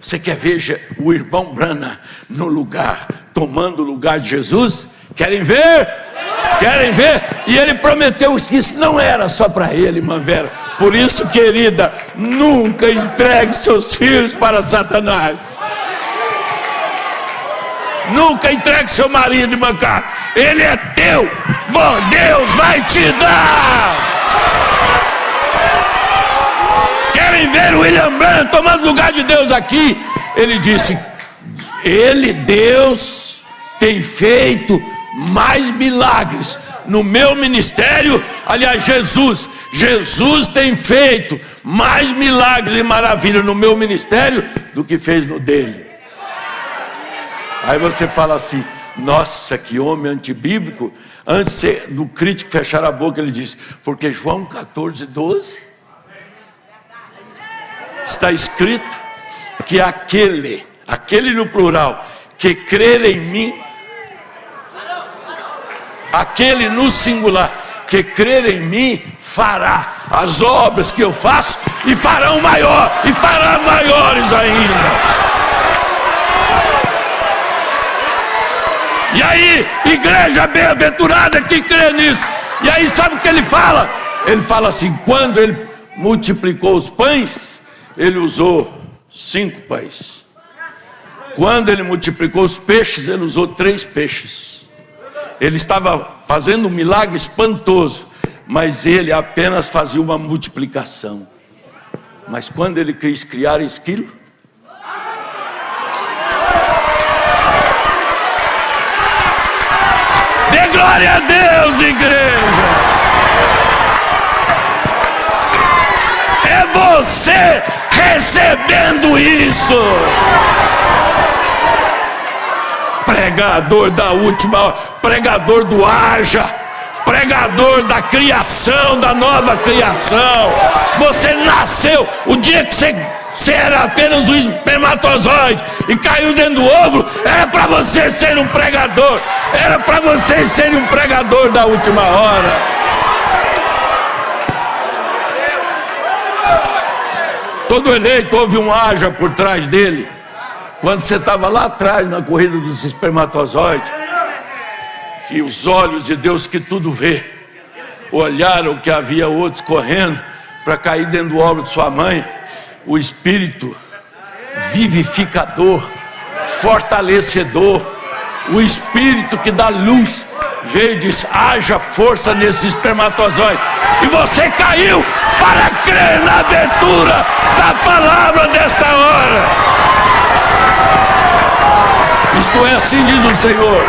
S1: Você quer ver o irmão Branham no lugar, tomando o lugar de Jesus? Querem ver? Querem ver? E ele prometeu que isso não era só para ele, irmã Vera. Por isso, querida, nunca entregue seus filhos para Satanás. Nunca entregue seu marido, irmã Carla. Ele é teu. Deus vai te dar. Querem ver o William Branham tomando lugar de Deus aqui? Ele disse: Deus, tem feito mais milagres no meu ministério. Aliás, Jesus tem feito mais milagres e maravilhas no meu ministério do que fez no dele. Aí você fala assim: nossa, que homem antibíblico. Antes do crítico fechar a boca, ele disse: porque João 14:12 está escrito que aquele no plural, que crer em mim, aquele no singular, que crer em mim, fará as obras que eu faço, e farão maior, e fará maiores ainda. E aí, igreja bem-aventurada que crê nisso. E aí, sabe o que ele fala? Ele fala assim: quando ele multiplicou os pães, ele usou 5 pães. Quando ele multiplicou os peixes, ele usou 3 peixes. Ele estava fazendo um milagre espantoso, mas ele apenas fazia uma multiplicação. Mas quando ele quis criar esquilo, dê glória a Deus, igreja. É você recebendo isso. Pregador da última hora, pregador do haja, pregador da criação, da nova criação. Você nasceu, o dia que você era apenas um espermatozoide e caiu dentro do ovo, era para você ser um pregador, era para você ser um pregador da última hora. Todo eleito houve um haja por trás dele. Quando você estava lá atrás na corrida dos espermatozoides, que os olhos de Deus que tudo vê olharam que havia outros correndo para cair dentro do ovo de sua mãe, o Espírito vivificador, fortalecedor, o Espírito que dá luz, veio e disse: haja força nesse espermatozoide. E você caiu para crer na abertura da palavra desta hora. Isto é, assim diz o Senhor.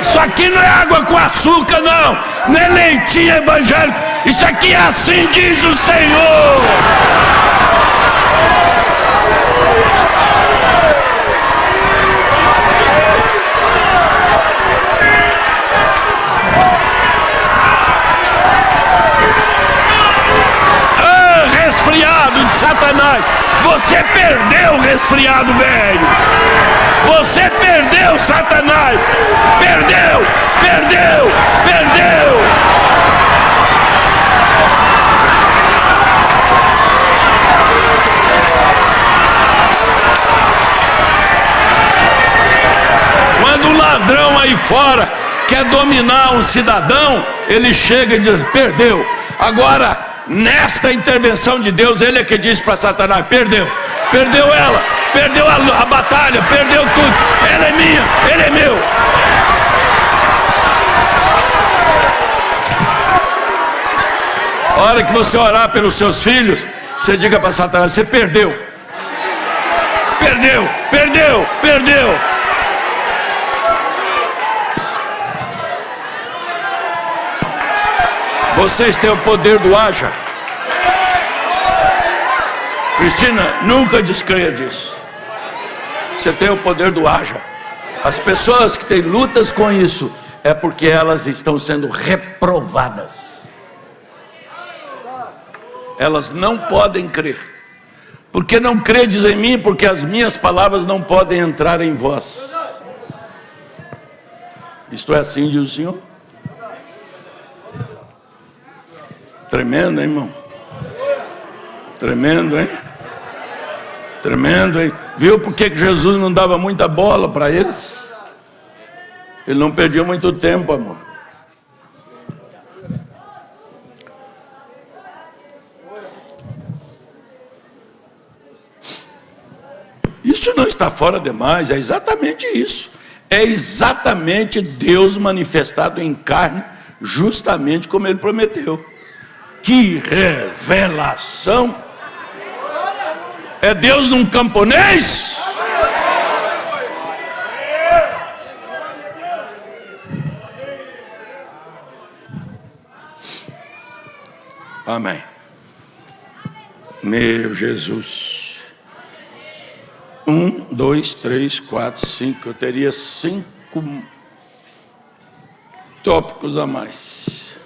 S1: Isso aqui não é água com açúcar, não é leitinho evangélico. Isso aqui é assim diz o Senhor. Resfriado de Satanás, você perdeu o resfriado, velho. Você perdeu, Satanás. Perdeu. Quando o ladrão aí fora quer dominar um cidadão, ele chega e diz: perdeu. Agora, nesta intervenção de Deus, ele é que diz para Satanás: perdeu ela, perdeu a batalha, perdeu tudo, ela é minha, ele é meu. A hora que você orar pelos seus filhos, você diga para Satanás: você perdeu. Vocês têm o poder do haja. Cristina, nunca descreia disso. Você tem o poder do haja. As pessoas que têm lutas com isso é porque elas estão sendo reprovadas. Elas não podem crer. Porque não credes em mim, porque as minhas palavras não podem entrar em vós. Isto é assim, diz o Senhor. Tremendo, hein, irmão? Tremendo, hein? Tremendo, hein? Viu por que Jesus não dava muita bola para eles? Ele não perdia muito tempo, amor. Isso não está fora demais, é exatamente isso. É exatamente Deus manifestado em carne, justamente como Ele prometeu. Que revelação! É Deus num camponês? Amém. Meu Jesus. 1, 2, 3, 4, 5. Eu teria 5 tópicos a mais.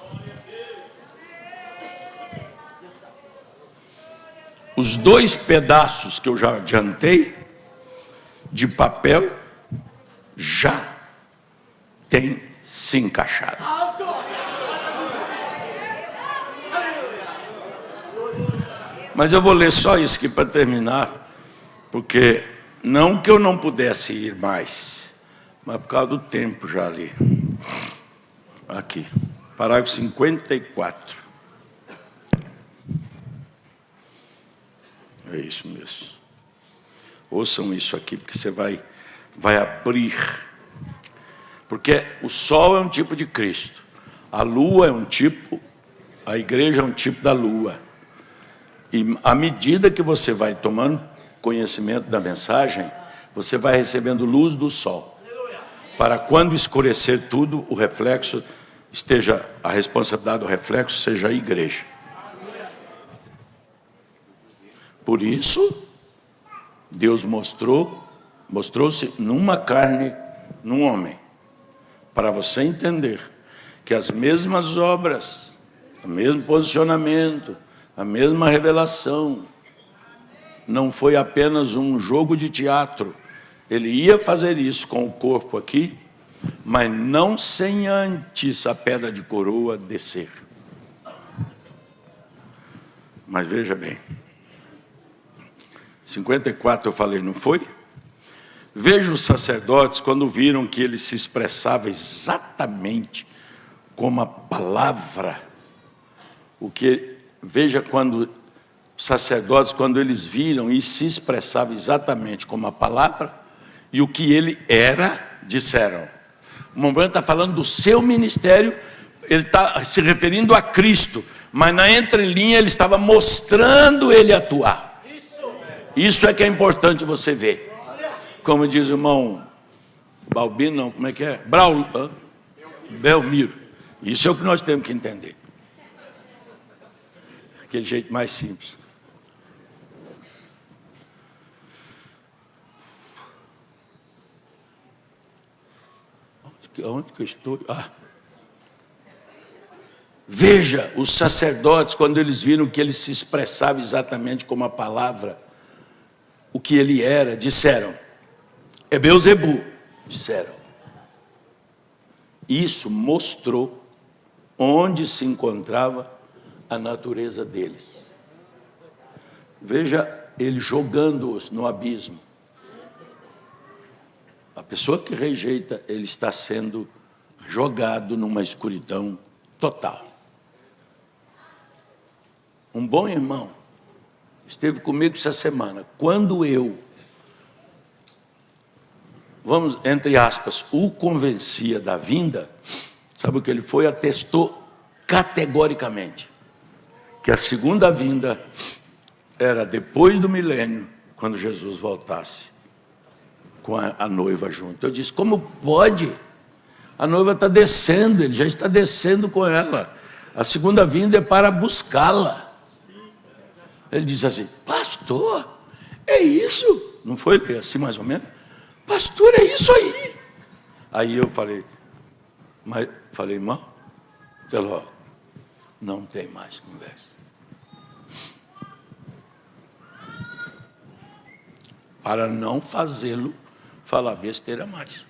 S1: Os 2 pedaços que eu já adiantei de papel já tem se encaixado. Mas eu vou ler só isso aqui para terminar, porque não que eu não pudesse ir mais, mas por causa do tempo já ali. Aqui, parágrafo 54. É isso mesmo. Ouçam isso aqui, porque você vai abrir. Porque o sol é um tipo de Cristo, a lua é um tipo, a igreja é um tipo da lua. E à medida que você vai tomando conhecimento da mensagem, você vai recebendo luz do sol. Para quando escurecer tudo, o reflexo esteja, a responsabilidade do reflexo seja a igreja. Por isso, Deus mostrou-se numa carne, num homem, para você entender que as mesmas obras, o mesmo posicionamento, a mesma revelação, não foi apenas um jogo de teatro. Ele ia fazer isso com o corpo aqui, mas não sem antes a pedra de coroa descer. Mas veja bem, 54 eu falei, não foi? Veja os sacerdotes quando viram que ele se expressava exatamente como a palavra. Veja quando os sacerdotes, quando eles viram e se expressava exatamente como a palavra, e o que ele era, disseram. O Mombrano está falando do seu ministério, ele está se referindo a Cristo, mas na entrelinha ele estava mostrando ele atuar. Isso é que é importante você ver. Como diz o irmão Balbino, não, como é que é? Belmiro. Isso é o que nós temos que entender. Aquele jeito mais simples. Onde que eu estou? Veja, os sacerdotes, quando eles viram que ele se expressava exatamente como a palavra, o que ele era, disseram, é Beelzebu, disseram. Isso mostrou onde se encontrava a natureza deles. Veja ele jogando-os no abismo. A pessoa que rejeita, ele está sendo jogado numa escuridão total. Um bom irmão esteve comigo essa semana. Quando eu, vamos, entre aspas, o convencia da vinda, sabe o que ele foi? Atestou categoricamente que a segunda vinda era depois do milênio, quando Jesus voltasse com a noiva junto. Eu disse, como pode? A noiva está descendo, ele já está descendo com ela. A segunda vinda é para buscá-la. Ele diz assim, pastor, é isso? Não foi assim mais ou menos? Pastor, é isso aí. Aí eu falei, irmão, até logo. Não tem mais conversa. para não fazê-lo falar besteira mais,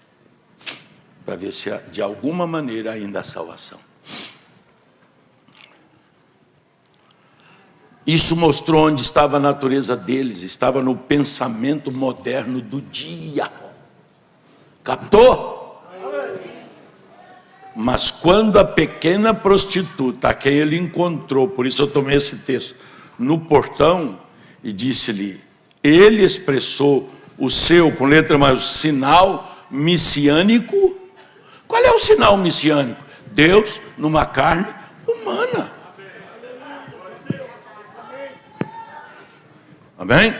S1: para ver se de alguma maneira ainda há salvação. Isso mostrou onde estava a natureza deles, estava no pensamento moderno do dia. Captou? Mas quando a pequena prostituta, a quem ele encontrou, por isso eu tomei esse texto, no portão, e disse-lhe, ele expressou o seu, com letra maiúscula, sinal messiânico. Qual é o sinal messiânico? Deus numa carne humana. Amém?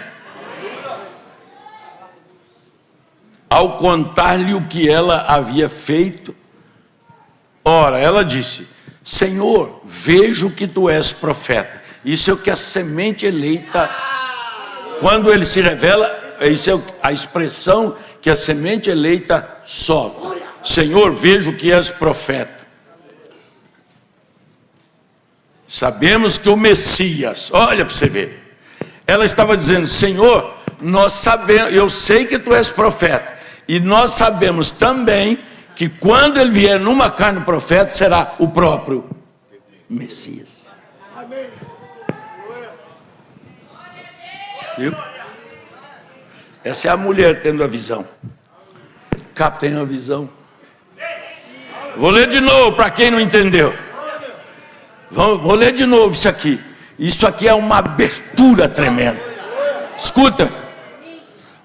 S1: Ao contar-lhe o que ela havia feito, ora, ela disse, Senhor, vejo que tu és profeta. Isso é o que a semente eleita, quando ele se revela, isso é a expressão que a semente eleita solta. Senhor, vejo que és profeta. Sabemos que o Messias, olha para você ver, ela estava dizendo, Senhor, nós sabemos, eu sei que tu és profeta, e nós sabemos também que quando ele vier numa carne profeta, será o próprio Messias. Amém. Viu? Essa é a mulher tendo a visão. Captem a visão. Vou ler de novo para quem não entendeu. Vou ler de novo isso aqui. Isso aqui é uma abertura tremenda. Escuta.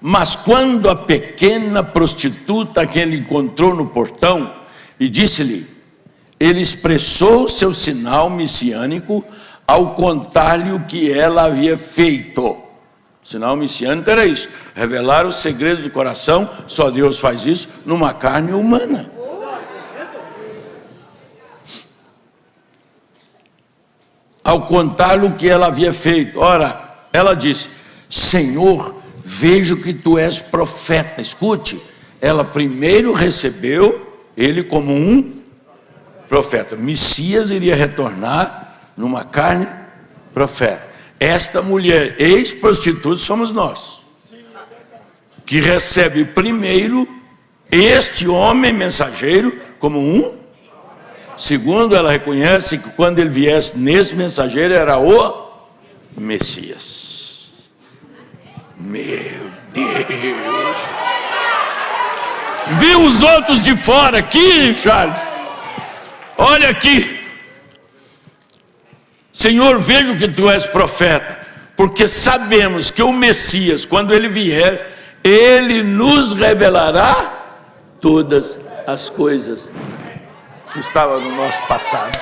S1: Mas quando a pequena prostituta que ele encontrou no portão e disse-lhe, ele expressou seu sinal messiânico ao contar-lhe o que ela havia feito. O sinal messiânico era isso, revelar os segredos do coração. Só Deus faz isso numa carne humana. Ao contar-lhe o que ela havia feito, ora, ela disse, Senhor, vejo que tu és profeta. Escute, ela primeiro recebeu ele como um profeta. Messias iria retornar numa carne profeta. Esta mulher ex-prostituta somos nós, que recebe primeiro este homem mensageiro como um. Segundo, ela reconhece que quando ele viesse nesse mensageiro era o Messias. Meu Deus! Viu os outros de fora aqui, Charles? Olha aqui. Senhor, vejo que tu és profeta, porque sabemos que o Messias, quando ele vier, ele nos revelará todas as coisas que estavam no nosso passado.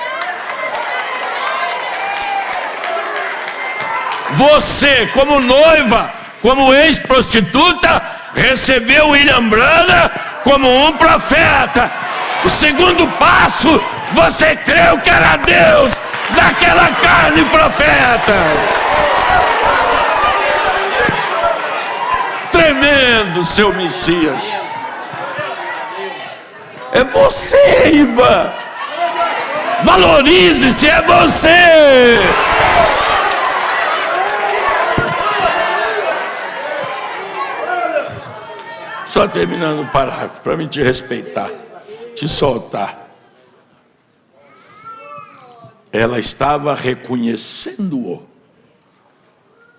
S1: Você, como noiva, como ex-prostituta, recebeu William Branham como um profeta. O segundo passo, você creu que era Deus daquela carne profeta. Tremendo, seu Messias. É você, irmã. Valorize-se, é você. Só terminando o parágrafo, para mim te respeitar, te soltar. Ela estava reconhecendo-o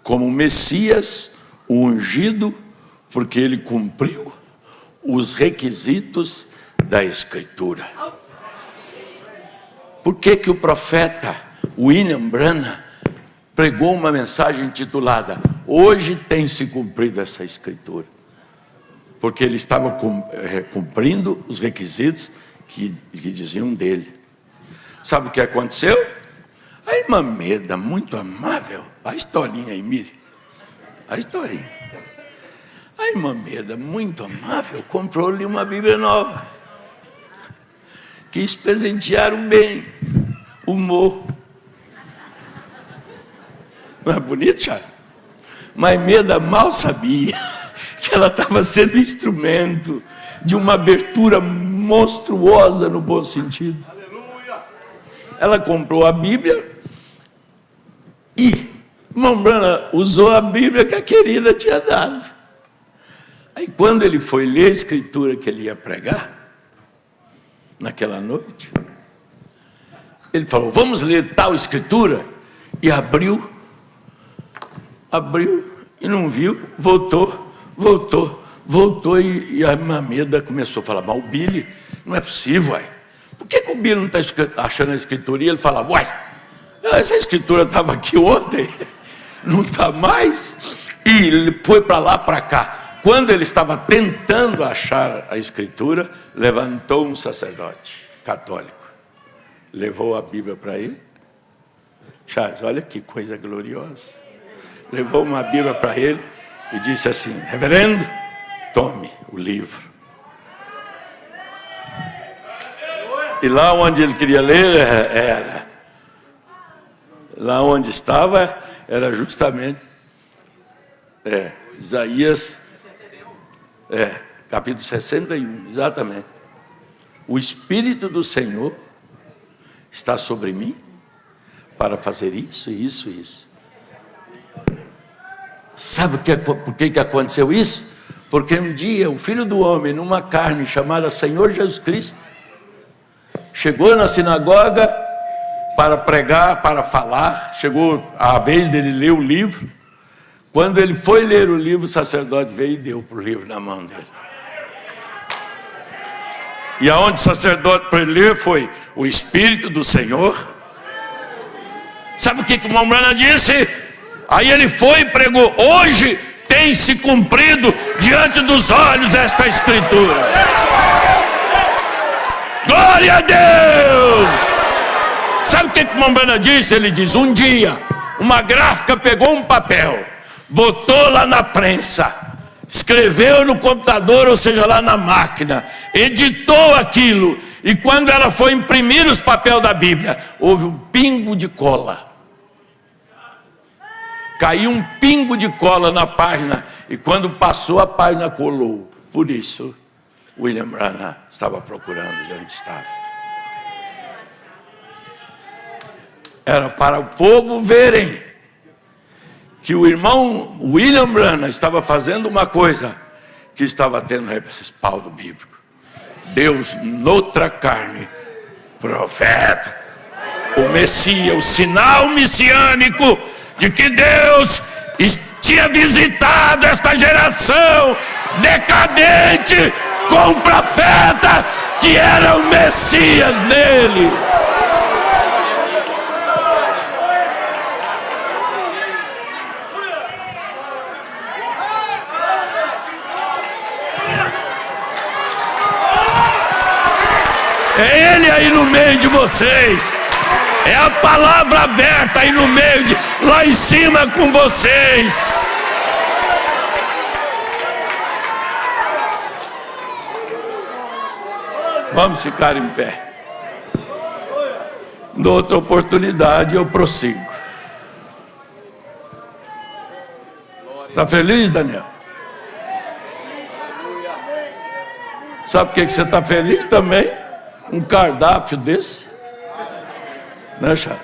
S1: como Messias, o ungido, porque ele cumpriu os requisitos da Escritura. Por que que o profeta William Branham pregou uma mensagem intitulada Hoje tem se cumprido essa Escritura? Porque ele estava cumprindo os requisitos que diziam dele. Sabe o que aconteceu? A irmã Meda, muito amável, a historinha aí, mire, a historinha. A irmã Meda, muito amável, comprou-lhe uma Bíblia nova. Quis presentear o bem, humor. Não é bonito, Charles? Mas Meda mal sabia que ela estava sendo instrumento de uma abertura monstruosa no bom sentido. Ela comprou a Bíblia e irmão Branham usou a Bíblia que a querida tinha dado. Aí quando ele foi ler a escritura que ele ia pregar, naquela noite, ele falou, vamos ler tal escritura, e abriu e não viu, voltou, e a Mameda começou a falar, mas o Billy, não é possível, uai. Por que o Billy não está achando a escritura? E ele falava, uai, essa escritura estava aqui ontem, não está mais, e ele foi para lá, para cá. Quando ele estava tentando achar a escritura, levantou um sacerdote católico, levou a Bíblia para ele. Charles, olha que coisa gloriosa. Levou uma Bíblia para ele e disse assim, reverendo, tome o livro. E lá onde ele queria ler, lá onde estava, era justamente Isaías, capítulo 61, exatamente. O Espírito do Senhor está sobre mim para fazer isso, isso, isso. Sabe por que aconteceu isso? Porque um dia o Filho do Homem, numa carne chamada Senhor Jesus Cristo, chegou na sinagoga para pregar, para falar. Chegou a vez dele ler o livro. Quando ele foi ler o livro, o sacerdote veio e deu para o livro na mão dele. E aonde o sacerdote para ele ler foi o Espírito do Senhor. Sabe o que o irmão Branham disse? Aí ele foi e pregou, hoje tem se cumprido diante dos olhos esta escritura. Glória a Deus! Sabe o que o irmão Branham disse? Ele diz, um dia, uma gráfica pegou um papel, botou lá na prensa, escreveu no computador, ou seja, lá na máquina, editou aquilo, e quando ela foi imprimir os papéis da Bíblia, houve um pingo de cola. Caiu um pingo de cola na página, e quando passou a página colou. Por isso, William Branham estava procurando de onde estava. Era para o povo verem que o irmão William Branham estava fazendo uma coisa que estava tendo respaldo bíblico. Deus, noutra carne, profeta, o Messias, o sinal messiânico de que Deus tinha visitado esta geração decadente com um profeta que era o Messias nele. É Ele aí no meio de vocês. É a palavra aberta aí no meio, lá em cima com vocês. Vamos ficar em pé. Noutra oportunidade eu prossigo. Está feliz, Daniel? Sabe por que você está feliz também? Um cardápio desse, né, Charles?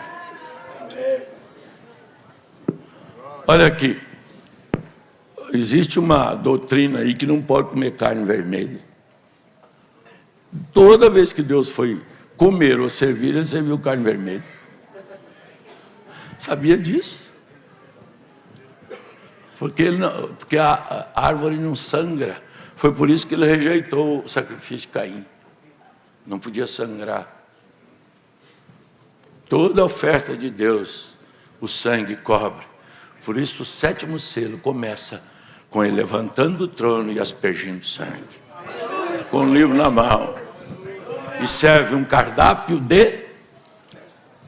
S1: Olha aqui, existe uma doutrina aí que não pode comer carne vermelha. Toda vez que Deus foi comer ou servir, Ele serviu carne vermelha. Sabia disso? Porque a árvore não sangra. Foi por isso que Ele rejeitou o sacrifício de Caim. Não podia sangrar. Toda oferta de Deus, o sangue cobre. Por isso o 7º selo começa com ele levantando o trono e aspergindo sangue. Com o livro na mão. E serve um cardápio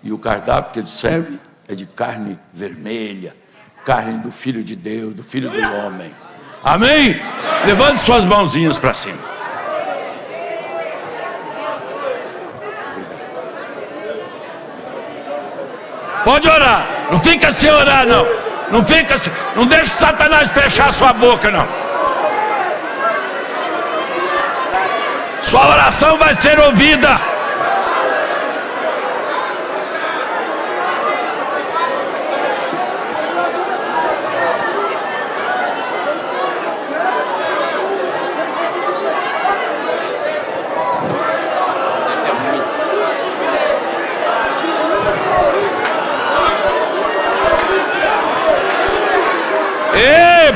S1: e o cardápio que ele serve é de carne vermelha, carne do Filho de Deus, do Filho do homem. Amém? Levante suas mãozinhas para cima. Pode orar, não fica sem orar não. Não fica assim, não deixe Satanás fechar sua boca não. Sua oração vai ser ouvida.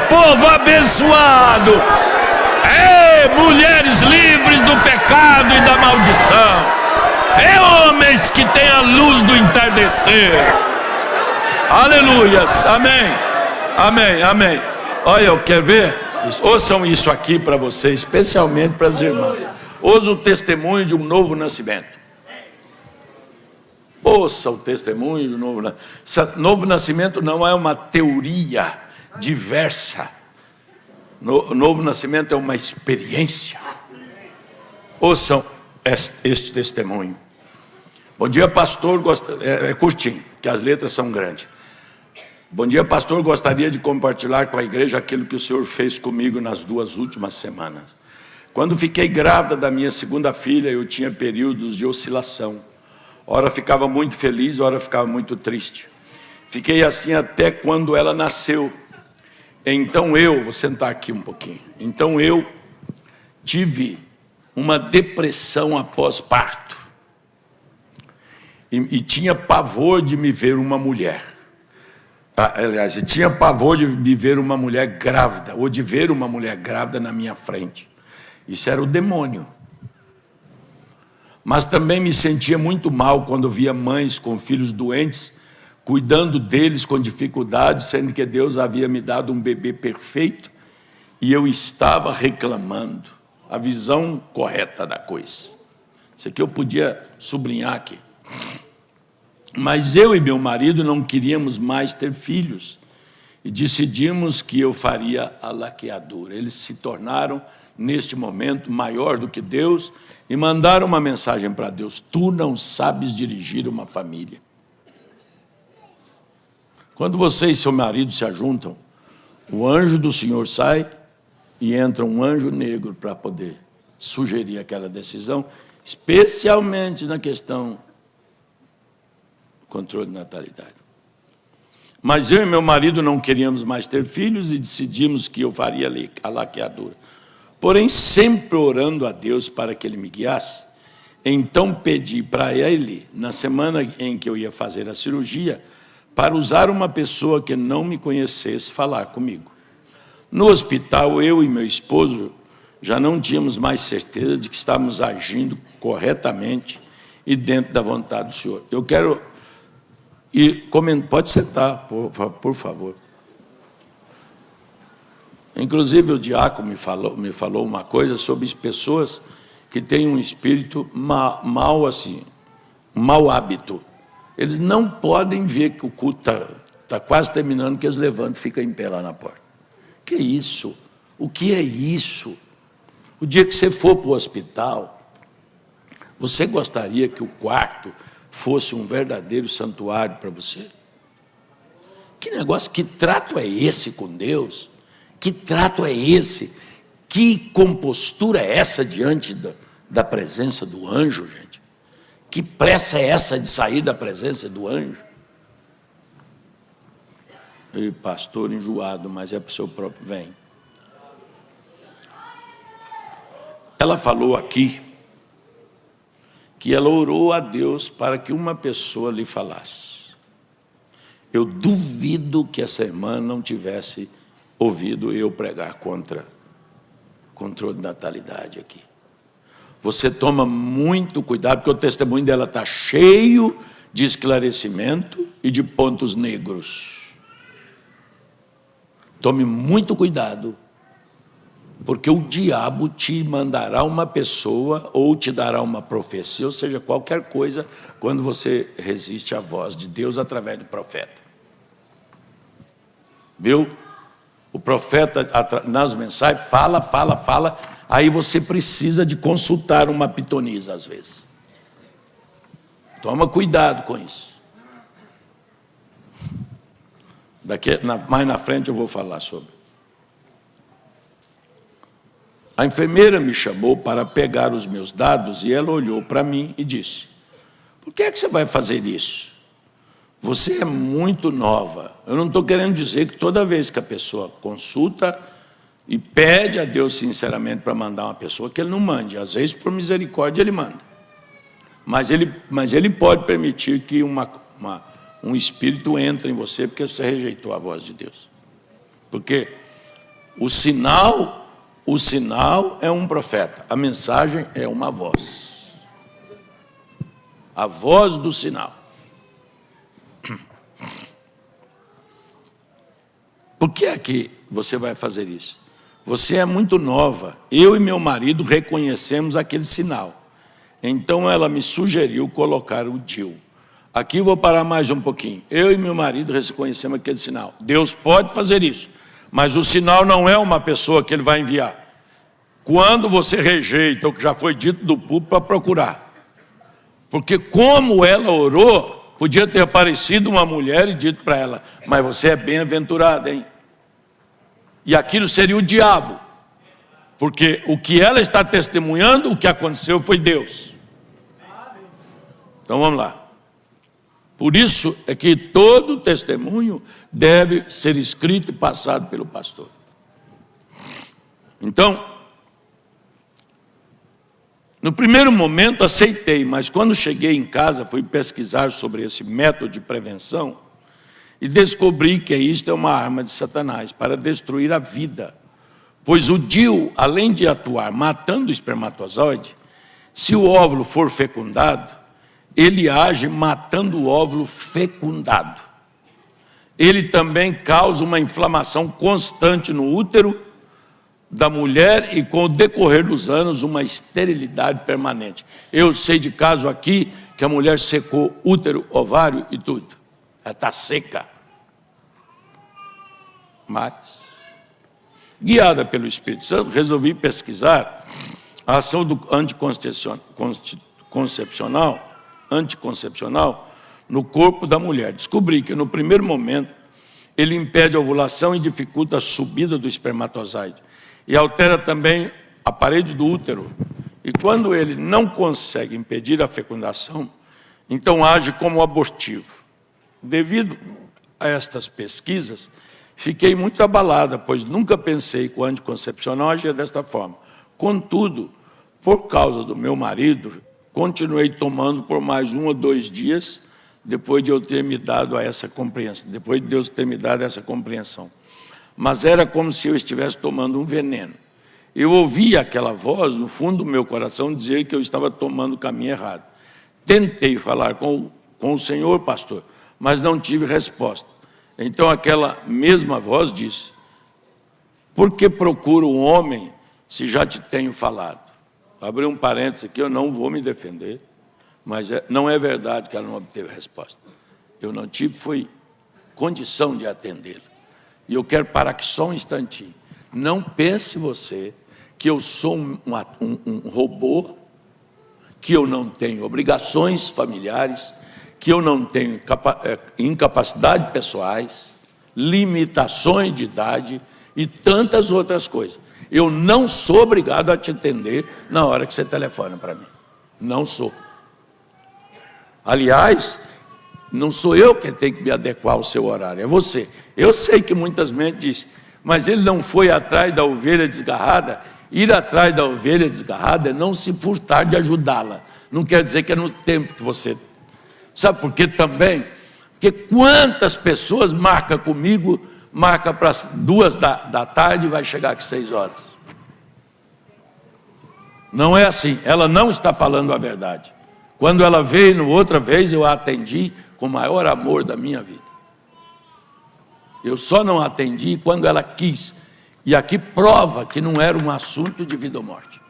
S1: povo abençoado. Mulheres livres do pecado e da maldição. Homens que têm a luz do entardecer. Aleluias, amém, amém, amém. Olha, eu quero ver, ouçam isso aqui para vocês, especialmente para as irmãs. Ouça o testemunho de um novo nascimento. Ouça o testemunho de um novo nascimento. Novo nascimento não é uma teoria diversa. Novo nascimento é uma experiência. Ouçam este testemunho. Bom dia, pastor. É curtinho, que as letras são grandes. Bom dia, pastor. Gostaria de compartilhar com a igreja aquilo que o Senhor fez comigo nas 2 últimas semanas. Quando fiquei grávida da minha segunda filha, eu tinha períodos de oscilação. Ora ficava muito feliz, ora ficava muito triste. Fiquei assim até quando ela nasceu. Então vou sentar aqui um pouquinho. Então eu tive uma depressão após parto. E tinha pavor de me ver uma mulher. Aliás, eu tinha pavor de me ver uma mulher grávida, ou de ver uma mulher grávida na minha frente. Isso era o demônio. Mas também me sentia muito mal quando via mães com filhos doentes, cuidando deles com dificuldade, sendo que Deus havia me dado um bebê perfeito, e eu estava reclamando. A visão correta da coisa. Isso aqui eu podia sublinhar aqui. Mas eu e meu marido não queríamos mais ter filhos, e decidimos que eu faria a laqueadura. Eles se tornaram, neste momento, maior do que Deus, e mandaram uma mensagem para Deus: tu não sabes dirigir uma família. Quando você e seu marido se ajuntam, o anjo do Senhor sai e entra um anjo negro para poder sugerir aquela decisão, especialmente na questão do controle de natalidade. Mas eu e meu marido não queríamos mais ter filhos e decidimos que eu faria a laqueadura. Porém, sempre orando a Deus para que Ele me guiasse. Então pedi para Ele, na semana em que eu ia fazer a cirurgia, para usar uma pessoa que não me conhecesse falar comigo. No hospital, eu e meu esposo já não tínhamos mais certeza de que estávamos agindo corretamente e dentro da vontade do Senhor. Eu quero ir comentar. Pode sentar, por favor. Inclusive, o diácono me falou uma coisa sobre pessoas que têm um espírito mau assim, um mau hábito. Eles não podem ver que o culto está quase terminando, que eles levantam e ficam em pé lá na porta. Que isso? O que é isso? O dia que você for para o hospital, você gostaria que o quarto fosse um verdadeiro santuário para você? Que negócio, que trato é esse com Deus? Que trato é esse? Que compostura é essa diante da presença do anjo, gente? Que pressa é essa de sair da presença do anjo? E pastor enjoado, mas é para o seu próprio bem. Ela falou aqui que ela orou a Deus para que uma pessoa lhe falasse. Eu duvido que essa irmã não tivesse ouvido eu pregar contra controle de natalidade aqui. Você toma muito cuidado, porque o testemunho dela está cheio de esclarecimento e de pontos negros. Tome muito cuidado, porque o diabo te mandará uma pessoa ou te dará uma profecia, ou seja, qualquer coisa, quando você resiste à voz de Deus através do profeta. Viu? O profeta, nas mensagens, fala, aí você precisa de consultar uma pitonisa às vezes. Toma cuidado com isso. Mais na frente eu vou falar sobre. A enfermeira me chamou para pegar os meus dados e ela olhou para mim e disse: por que é que você vai fazer isso? Você é muito nova. Eu não estou querendo dizer que toda vez que a pessoa consulta e pede a Deus sinceramente para mandar uma pessoa, que Ele não mande. Às vezes, por misericórdia, Ele manda. Mas ele pode permitir que um espírito entre em você porque você rejeitou a voz de Deus. Porque O sinal é um profeta, a mensagem é uma voz. A voz do sinal. Por que é que você vai fazer isso? Você é muito nova. Eu e meu marido reconhecemos aquele sinal. Então ela me sugeriu colocar o DIU. Aqui vou parar mais um pouquinho. Eu e meu marido reconhecemos aquele sinal. Deus pode fazer isso, mas o sinal não é uma pessoa que Ele vai enviar. Quando você rejeita o que já foi dito do público, para procurar. Porque como ela orou, podia ter aparecido uma mulher e dito para ela, mas você é bem-aventurada, hein? E aquilo seria o diabo. Porque o que ela está testemunhando, o que aconteceu foi Deus. Então vamos lá. Por isso é que todo testemunho deve ser escrito e passado pelo pastor. Então, no primeiro momento aceitei, mas quando cheguei em casa fui pesquisar sobre esse método de prevenção e descobri que isto é uma arma de Satanás para destruir a vida. Pois o DIU, além de atuar matando o espermatozoide, se o óvulo for fecundado, ele age matando o óvulo fecundado. Ele também causa uma inflamação constante no útero da mulher e, com o decorrer dos anos, uma esterilidade permanente. Eu sei de caso aqui que a mulher secou útero, ovário e tudo. Ela está seca. Mas, guiada pelo Espírito Santo, resolvi pesquisar a ação do anticoncepcional no corpo da mulher. Descobri que, no primeiro momento, ele impede a ovulação e dificulta a subida do espermatozoide. E altera também a parede do útero. E quando ele não consegue impedir a fecundação, então age como abortivo. Devido a estas pesquisas, fiquei muito abalada, pois nunca pensei que o anticoncepcional agia desta forma. Contudo, por causa do meu marido, continuei tomando por mais 1 ou 2 dias, depois de eu ter me dado a essa compreensão, depois de Deus ter me dado essa compreensão. Mas era como se eu estivesse tomando um veneno. Eu ouvia aquela voz no fundo do meu coração dizer que eu estava tomando o caminho errado. Tentei falar com o Senhor, pastor, mas não tive resposta. Então aquela mesma voz disse, por que procura um homem se já te tenho falado? Abri um parênteses aqui, eu não vou me defender, mas não é verdade que ela não obteve resposta. Eu não tive, foi condição de atendê-la. E eu quero parar aqui só um instantinho. Não pense você que eu sou um robô, que eu não tenho obrigações familiares, que eu não tenho incapacidade pessoais, limitações de idade e tantas outras coisas. Eu não sou obrigado a te atender na hora que você telefona para mim. Não sou. Aliás, não sou eu que tenho que me adequar ao seu horário, é você. Eu sei que muitas vezes diz, mas ele não foi atrás da ovelha desgarrada. Ir atrás da ovelha desgarrada é não se furtar de ajudá-la. Não quer dizer que é no tempo que você... Sabe por quê também? Porque quantas pessoas marcam comigo, marca para as 2 da tarde e vai chegar aqui 6 horas. Não é assim, ela não está falando a verdade. Quando ela veio outra vez, eu a atendi com o maior amor da minha vida. Eu só não atendi quando ela quis. E aqui prova que não era um assunto de vida ou morte.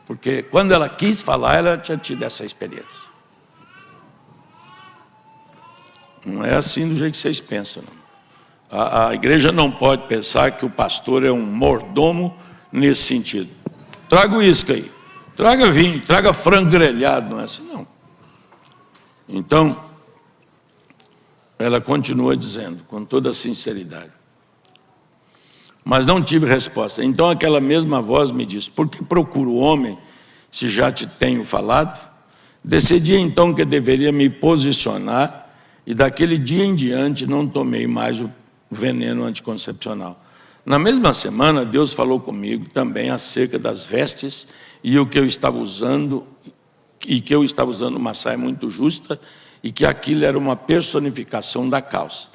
S1: Porque quando ela quis falar, ela tinha tido essa experiência. Não é assim do jeito que vocês pensam, não. A igreja não pode pensar que o pastor é um mordomo nesse sentido. Traga uísque aí, traga vinho, traga frango grelhado, não é assim não. Então, ela continua dizendo, com toda sinceridade. Mas não tive resposta. Então aquela mesma voz me disse, por que procuro o homem, se já te tenho falado? Decidi então que deveria me posicionar, e daquele dia em diante não tomei mais o veneno anticoncepcional. Na mesma semana, Deus falou comigo também acerca das vestes e o que eu estava usando, e que eu estava usando uma saia muito justa e que aquilo era uma personificação da calça.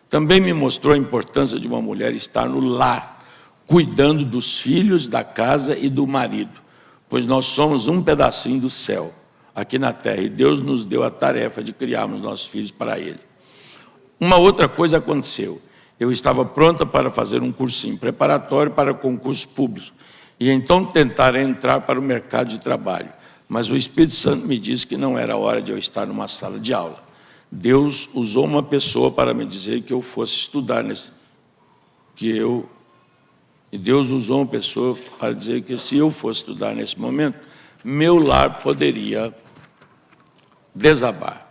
S1: Também me mostrou a importância de uma mulher estar no lar, cuidando dos filhos, da casa e do marido, pois nós somos um pedacinho do céu aqui na terra, e Deus nos deu a tarefa de criarmos nossos filhos para Ele. Uma outra coisa aconteceu. Eu estava pronta para fazer um cursinho preparatório para concursos públicos e então tentar entrar para o mercado de trabalho. Mas o Espírito Santo me disse que não era hora de eu estar numa sala de aula. Deus usou uma pessoa para me dizer que eu fosse estudar E Deus usou uma pessoa para dizer que se eu fosse estudar nesse momento, meu lar poderia desabar.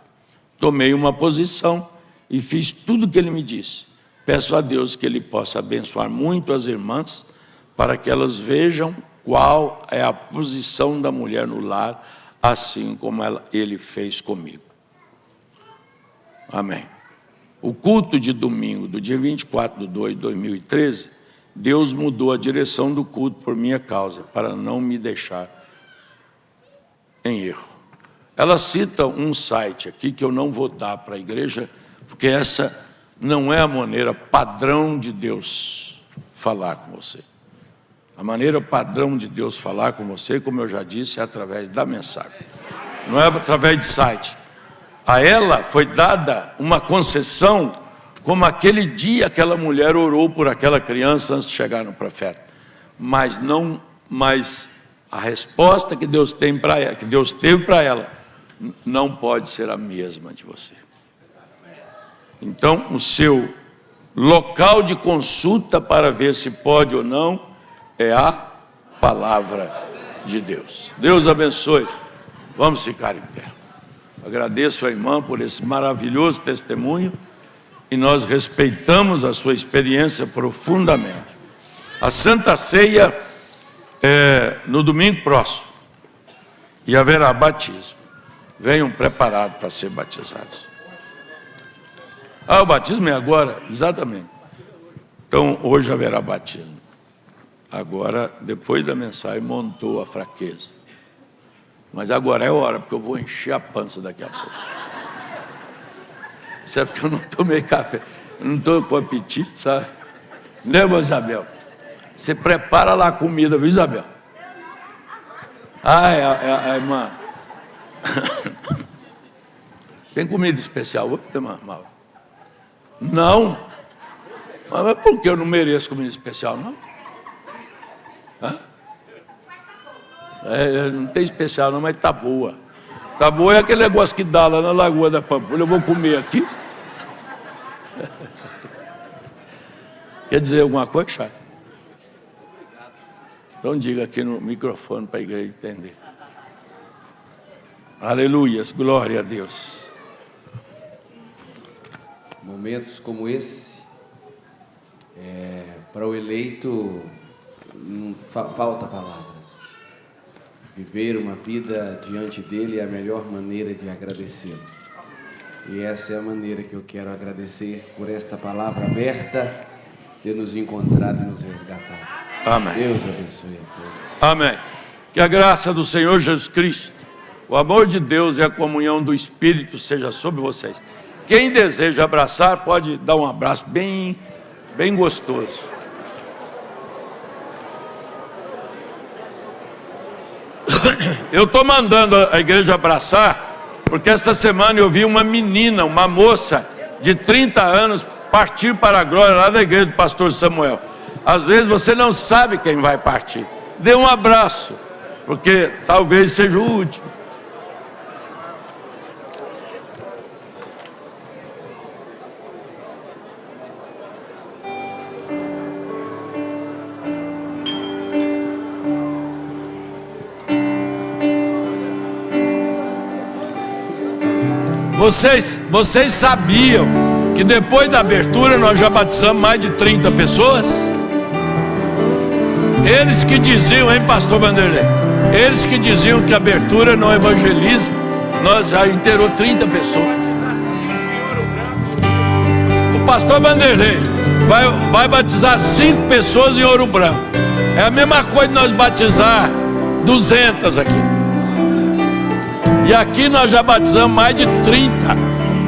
S1: Tomei uma posição e fiz tudo o que Ele me disse. Peço a Deus que Ele possa abençoar muito as irmãs, para que elas vejam qual é a posição da mulher no lar, assim como Ele fez comigo. Amém. O culto de domingo, do dia 24/2/2013, Deus mudou a direção do culto por minha causa, para não me deixar em erro. Ela cita um site aqui que eu não vou dar para a igreja, porque essa não é a maneira padrão de Deus falar com você. A maneira padrão de Deus falar com você, como eu já disse, é através da mensagem. Não é através de site. A ela foi dada uma concessão, como aquele dia aquela mulher orou por aquela criança antes de chegar no profeta. Mas a resposta que Deus tem para ela, que Deus teve para ela, não pode ser a mesma de você. Então, o seu local de consulta para ver se pode ou não é a palavra de Deus. Deus abençoe. Vamos ficar em pé. Agradeço a irmã por esse maravilhoso testemunho e nós respeitamos a sua experiência profundamente. A Santa Ceia é no domingo próximo e haverá batismo. Venham preparados para ser batizados. O batismo é agora? Exatamente. Então, hoje haverá batismo. Agora, depois da mensagem, montou a fraqueza. Mas agora é hora, porque eu vou encher a pança daqui a pouco. Isso é porque eu não tomei café. Eu não estou com apetite, sabe? Lembra, Isabel? Você prepara lá a comida, viu, Isabel? A irmã. Tem comida especial hoje, irmã? Não. Mas por que eu não mereço comida especial, não? Não tem especial não, mas tá boa. Tá boa é aquele negócio que dá lá na Lagoa da Pampulha. Eu vou comer aqui. Quer dizer alguma coisa, Chay? Então diga aqui no microfone para a igreja entender. Aleluias, glória a Deus.
S2: Momentos como esse, para o eleito não falta palavras. Viver uma vida diante dele é a melhor maneira de agradecê-lo. E essa é a maneira que eu quero agradecer por esta palavra aberta, ter nos encontrado e nos resgatado.
S1: Amém.
S2: Deus abençoe a todos.
S1: Amém. Que a graça do Senhor Jesus Cristo, o amor de Deus e a comunhão do Espírito seja sobre vocês. Quem deseja abraçar, pode dar um abraço bem gostoso. Eu estou mandando a igreja abraçar, porque esta semana eu vi uma menina, uma moça de 30 anos partir para a glória lá da igreja do pastor Samuel. Às vezes você não sabe quem vai partir. Dê um abraço, porque talvez seja o último. Vocês sabiam que depois da abertura nós já batizamos mais de 30 pessoas? Eles que diziam, hein, pastor Vanderlei? Eles que diziam que a abertura não evangeliza, nós já inteirou 30 pessoas. O pastor Vanderlei vai batizar 5 pessoas em Ouro Branco. É a mesma coisa de nós batizar 200 aqui. E aqui nós já batizamos mais de 30.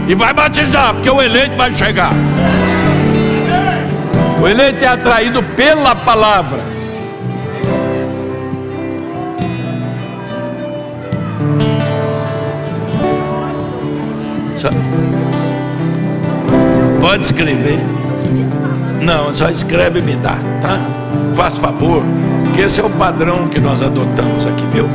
S1: E vai batizar, porque o eleito vai chegar. O eleito é atraído pela palavra. Pode escrever. Não, só escreve e me dá, tá? Faz favor, porque esse é o padrão que nós adotamos aqui, viu?